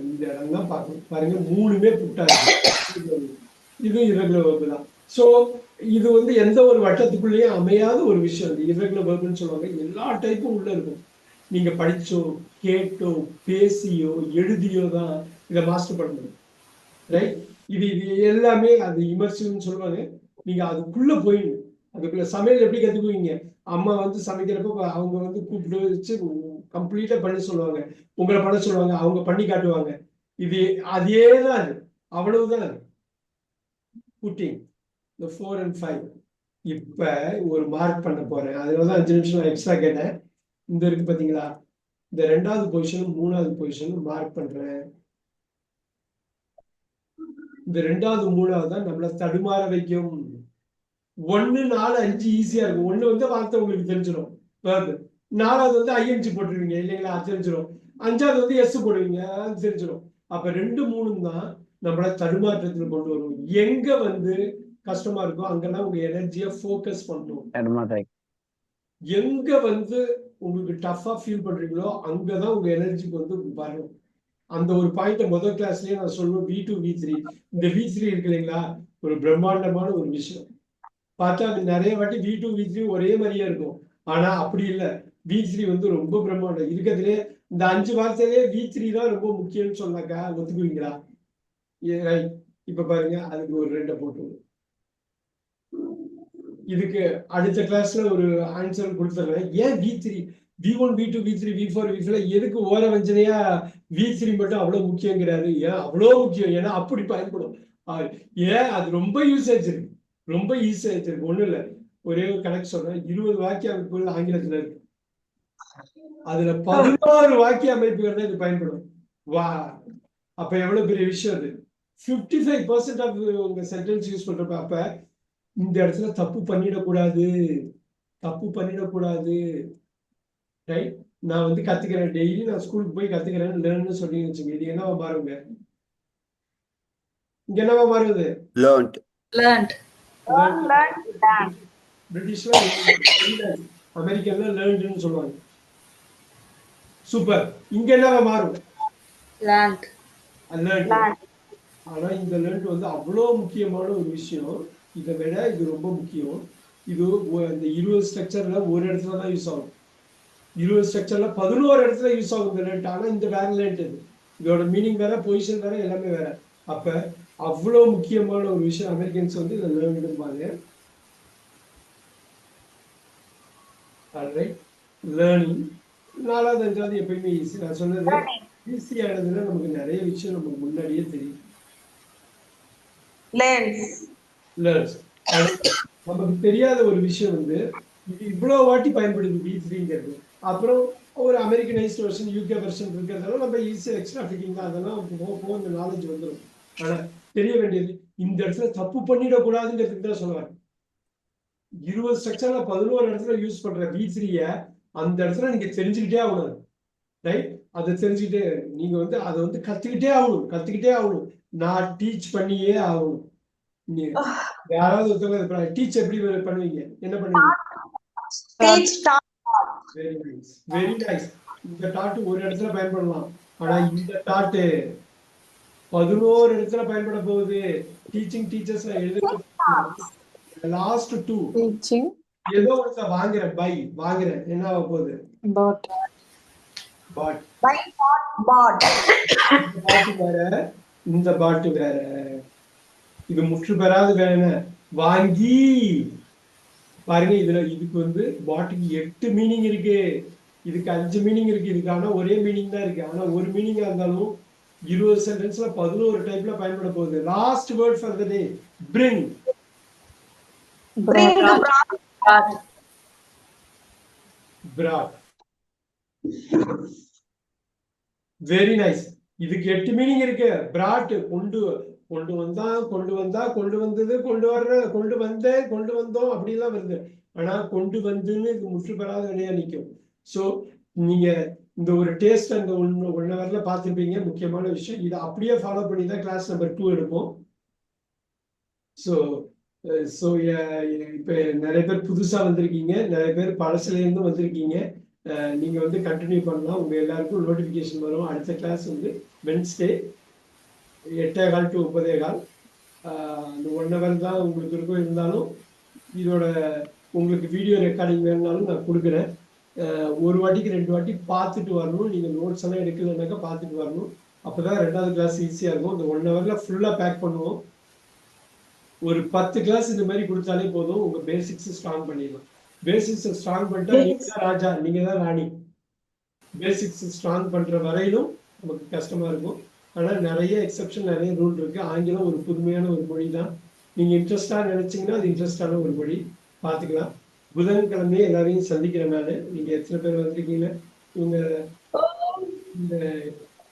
இந்த இடம் தான் பார்க்கணும். பாருங்க, மூணுமே புட்டா இருக்கு. இது irregular verb தான். ஸோ இது வந்து எந்த ஒரு வட்டத்துக்குள்ளேயும் அமையாத ஒரு விஷயம். irregular verbன்னு சொல்லுவாங்க. எல்லா டைப்பும் உள்ள இருக்கும். நீங்க படிச்சோ, கேட்டோ, பேசியோ, எழுதியோ தான் இதை மாஸ்டர் பண்ணணும். ரைட். இது எல்லாமே அது இமர்சிவ்னு சொல்லுவாங்க. நீங்க அதுக்குள்ள போயிடணும். அதுக்குள்ள சமையல் எப்படி கத்துக்குவீங்க? அம்மா வந்து சமைக்கிறப்ப அவங்க வந்து கூப்பிட்டு வச்சு கம்ப்ளீட்டா பண்ணி சொல்லுவாங்க. உங்களை பண்ண சொல்லுவாங்க, அவங்க பண்ணி காட்டுவாங்க. இது அதே தான், அது அவ்வளவுதான். புட்டிங் இந்த 4 and 5. இப்ப ஒரு மார்க் பண்ண போறேன். அதனாலதான் 5 நிமிஷம் எக்ஸ்ட்ரா கேட்டேன். இந்த இருக்கு பாத்தீங்களா? இந்த 2வது பொசிஷனும் 3வது பொசிஷனும் மார்க் பண்றேன். இந்த 2வது 3வது தான் நம்மள தடுமாற வைக்கும். 1, 4, 5 ஈஸியா இருக்கும். 1 வந்து வார்த்தை உங்களுக்கு தெரிஞ்சிடும். 4வது வந்து ஐஎன்ஜி போட்டுருவீங்க இல்லைங்களா? தெரிஞ்சிடும். 5வது வந்து எஸ் போடுவீங்க, தெரிஞ்சிடும். அப்ப 2, 3 தான் நம்மள தடுமாற்றத்தில் கொண்டு வரும். எங்க வந்து கஷ்டமா இருக்கும் அங்கெல்லாம் உங்க எனர்ஜியை ஃபோக்கஸ் பண்ணணும். எங்க வந்து உங்களுக்கு டஃபா ஃபீல் பண்றீங்களோ அங்கதான் உங்க எனர்ஜிக்கு வந்து வரணும். அந்த ஒரு பாயிண்ட முதல் கிளாஸ்லயே நான் சொல்லுவேன். V2 V3. இந்த V3 இருக்கு இல்லைங்களா? ஒரு பிரம்மாண்டமான ஒரு விஷயம். பார்த்தா நிறைய வாட்டி V2 V3 ஒரே மாதிரியே இருக்கும். ஆனா அப்படி இல்லை. V3 வந்து ரொம்ப பிரம்மாண்டம். இருக்கிறதுலே இந்த 5 வார்த்தையிலே V3 தான் ரொம்ப முக்கியம்னு சொன்னாக்கா ஒத்துக்குவீங்களா? இப்ப பாருங்க, அதுக்கு ஒரு 2 போட்டு இதுக்கு அடுத்த கிளாஸ்ல ஒரு ஆன்சர் கொடுத்துறேன். ஏன் V3 V1 V2 V3 V4 V5 எதுக்கு ஓர வஞ்சனையா V3 மட்டும் அவ்வளவு முக்கியங்கிறாரு. ஏன் அவ்வளவு முக்கியம்? ஏன்னா அப்படி பயன்படும். ஏன் அது ரொம்ப யூசேஜ் இருக்கு, ரொம்ப யூசேஜ் இருக்கு. ஒண்ணும் இல்ல, ஒரே ஒரு கணக்கு சொல்றேன். 20 வாக்கிய அமைப்புகள் ஆங்கிலத்துல இருக்கு. அதுல 16 வாக்கிய அமைப்புகள் தான் இது பயன்படும். வா, அப்ப எவ்வளவு பெரிய விஷயம் அது. 55% ஆஃப் உங்க சென்டென்ஸ் யூஸ் பண்றப்ப அப்ப இந்த இடத்துல தப்பு பண்ணிடக்கூடாது, தப்பு பண்ணிடக்கூடாது. ரைட்? நான் வந்து கத்துக்கிறேன், டெய்லி நான் ஸ்கூலுக்கு போய் கத்துக்கிறேன், லேர்ன்னு சொல்லி வச்சுங்க. இது என்னவா மாறுங்க? இங்க என்னவா மாறுது?
learnt,
பிரிட்டிஷ்ல அமெரிக்கன்ல லேர்ன்ட்னு சொல்லுவாங்க. சூப்பர். இங்க என்னவா மாறும்? லேர்ன்ட். ஆனா இந்த லேர்ன்ட் வந்து அவ்வளோ முக்கியமான ஒரு விஷயம். இதை விட இது ரொம்ப முக்கியம். இது இந்த 20 ஸ்ட்ரக்சர்ல ஒரு இடத்துல தான் யூஸ் ஆகும். 20 ஸ்ட்ரக்சர்ல 11 இடத்துல யூஸ் ஆகும் இந்த லேண்ட். ஆனா இந்த வேற லேண்ட் இது. இதோட மீனிங் வேற, பொசிஷன் வேற, எல்லாமே வேற. அப்ப அவ்வளோ முக்கியமான ஒரு விஷயம் அமெரிக்கன்ஸ் வந்து இதை லேர்ன்டுபாங்க. லேர்னிங் 4வது 5வது எப்பயுமே ஈஸி. நான் சொன்னது ஈஸியானதுல நமக்கு நிறைய விஷயம் நமக்கு முன்னாடியே தெரியும். லேர்ன்ஸ். நமக்கு தெரியாத ஒரு விஷயம் வந்து இது இவ்வளவு வாட்டி பயன்படுது V3ங்கிறது. அப்புறம் ஒரு அமெரிக்கனைஸ்ட் வெர்ஷன், யூகே வெர்ஷன் இருக்கிறதால நம்ம ஈஸியா எக்ஸ்ட்ரா ஃபிட்டிங் தான், அதெல்லாம் போக இந்த நாலேஜ் வந்துடும். ஆனா தெரிய வேண்டியது இந்த இடத்துல தப்பு பண்ணிடக்கூடாதுங்கிறதுக்கு தான் சொல்லுவாங்க. 20 ஸ்ட்ரக்சர்ல 11 இடத்துல யூஸ் பண்ற V3ய அந்த இடத்துல நீங்க தெரிஞ்சுக்கிட்டே ஆகணும். ரைட்? அதை தெரிஞ்சுக்கிட்டே நீங்க வந்து அதை வந்து கத்துக்கிட்டே ஆகணும். நான் டீச் பண்ணியே ஆகணும். யாராவது ஒருத்தவங்க டீச் எப்படி பண்ணுவீங்க? என்ன பண்ணுவீங்க? Very nice, very nice. இந்த டாட் ஒரு இடத்துல பயன்படலாம். ஆனா இந்த டாட் 11 இடத்துல பயன்பட போகுது. டீச்சிங் டீச்சர்ஸ் எழுத லாஸ்ட் 2
டீச்சிங்
ஏதோ ஒருத்த வாங்குறேன் என்ன ஆக போகுது?
பாட்
வேற, இந்த பாட்டு வேற. இது முற்று பெறாது வேற. வாங்கி பாருங்க, இதுக்கு வந்து பாட்டுக்கு 8 மீனிங் இருக்கு, இதுக்கு 5 மீனிங் இருக்கு. இதுக்கான ஒரே மீனிங் தான் இருக்கு. ஆனா ஒரு மீனிங்கா இருந்தாலும் 20 சென்டென்ஸ்ல 11 டைப்ல பயன்பட போகுது. Last word for the day, bring. brought. Very nice. இதுக்கு 8 மீனிங் இருக்கு. brought கொண்டு வந்தது, கொண்டு வந்தோம் அப்படிலாம் வருது. ஆனா கொண்டு வந்துன்னு இது முற்று பெறாத வினையா நிற்கும். ஸோ நீங்க இந்த ஒரு டேஸ்ட் அந்த 1 ஹவர்ல பார்த்துருப்பீங்க. முக்கியமான விஷயம் இதை அப்படியே ஃபாலோ பண்ணி தான் கிளாஸ் நம்பர் 2 எடுப்போம். ஸோ இப்ப நிறைய பேர் புதுசா வந்திருக்கீங்க, நிறைய பேர் பழசுல இருந்து வந்திருக்கீங்க. நீங்க வந்து கண்டினியூ பண்ணலாம். உங்க எல்லாருக்கும் நோட்டிபிகேஷன் வரும். அடுத்த கிளாஸ் வந்து வென்ஸ்டே 8:15 to 9:15. அந்த 1 ஹவர் தான் உங்களுக்கு இருக்கும். இருந்தாலும் இதோட உங்களுக்கு வீடியோ ரெக்கார்டிங் வேணுனாலும் நான் கொடுக்குறேன். ஒரு வாட்டிக்கு 2 வாட்டி பார்த்துட்டு வரணும். நீங்க நோட்ஸ் எல்லாம் எடுக்கலன்னாக்கா பார்த்துட்டு வரணும். அப்பதான் 2வது கிளாஸ் ஈஸியா இருக்கும். இந்த 1 ஹவர்ல ஃபுல்லா பேக் பண்ணுவோம். ஒரு 10 கிளாஸ் இந்த மாதிரி கொடுத்தாலே போதும். உங்க பேசிக்ஸ் ஸ்ட்ராங் பண்ணிடலாம். பேசிக்ஸ் ஸ்ட்ராங் பண்ணிட்டா நீங்க தான் ராஜா, நீங்க தான் ராணி. பேசிக்ஸ் ஸ்ட்ராங் பண்ற வரையிலும் நமக்கு கஷ்டமா இருக்கும். ஆனா நிறைய எக்ஸெப்ஷன், நிறைய ரூல் இருக்கு. ஆங்கிலம் ஒரு புதுமையான ஒரு மொழி தான். நீங்க இன்ட்ரெஸ்டா நினைச்சீங்கன்னா அது இன்ட்ரெஸ்டான ஒரு மொழி. பார்த்துக்கலாம். புதன்கிழமையே எல்லாரையும் சந்திக்கிறேன் நான். நீங்க எத்தனை பேர் வந்திருக்கீங்க? இவங்க இந்த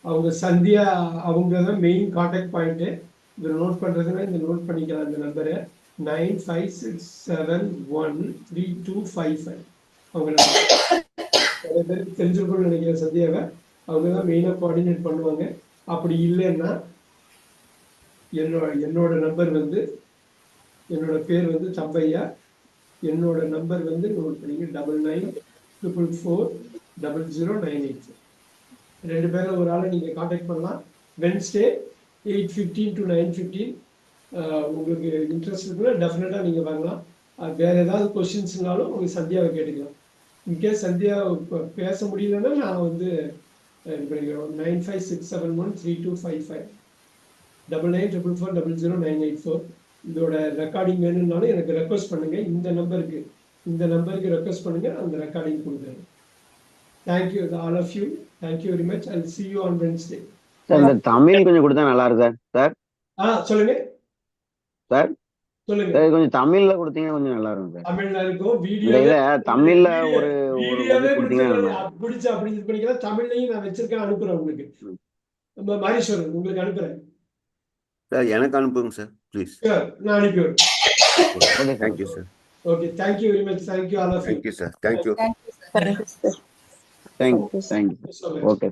அவங்க சந்தியா, அவங்க தான் மெயின் கான்டாக்ட் பாயிண்ட். இதை நோட் பண்றதுன்னா இந்த நோட் பண்ணிக்கலாம். இந்த நம்பரை 9567132555. அவங்க நிறைய பேருக்கு தெரிஞ்சிருக்கும்னு நினைக்கிறேன் சந்தியாவை. அவங்க தான் மெயினாக கோஆர்டினேட் பண்ணுவாங்க. அப்படி இல்லைன்னா என்னோட நம்பர் வந்து, என்னோட பேர் வந்து தம்பையா. என்னோட நம்பர் வந்து நோட் பண்ணிங்க 9944400984. 2 பேரும் ஒரு ஆளை நீங்கள் கான்டாக்ட் பண்ணலாம். Wednesday 8:15 to 9:15. உங்களுக்கு இன்ட்ரெஸ்ட் இருக்குன்னா டெஃபினட்டாக நீங்கள் வரலாம். வேறு ஏதாவது கொஸ்டின்ஸ்னாலும் உங்களுக்கு சந்தியாவை கேட்டுக்கலாம். இன்கேஸ் சந்தியா பேச முடியலன்னா நான் வந்து 9567132555 9944400984. இதோட ரெக்கார்டிங் வேணும்னாலும் எனக்கு ரெக்வஸ்ட் பண்ணுங்க. இந்த நம்பருக்கு ரெக்வஸ்ட் பண்ணுங்க, அந்த ரெக்கார்டிங் கொடுக்குறேன். Thank you, all of you. Thank you very much. I'll see you on Wednesday.
Sir இந்த தமிழ் கொஞ்சம் கொடுத்தா நல்லா இருக்கும் சார்.
சொல்லுங்க
சார்
சொல்லுங்க.
சார் கொஞ்சம் தமிழ்ல கொடுத்தீங்கன்னா கொஞ்சம் நல்லா இருக்கும் சார்.
தமிழ்ல இருக்கும்
இந்த
வீடியோ
இதை தமிழ்ல ஒரு
வீடியோவே
கொடுத்தீங்கன்னா நல்லா
பிடிச்சு அப்படி இது பண்ணிக்கலாம். தமிழ்லையும் நான் வச்சிருக்கேன், அனுப்புறேன் உங்களுக்கு. நம்ம மாரீஸ்வரன் உங்களுக்கு அனுப்புறேன்
சார். எனக்கு அனுப்புங்க சார் ப்ளீஸ்.
நான் அனுப்பிவிடுறேன்.
Okay
thank you sir.
Okay, thank you very much. Thank you all of you.
Thank you sir. Thank you.
Thank you. Okay.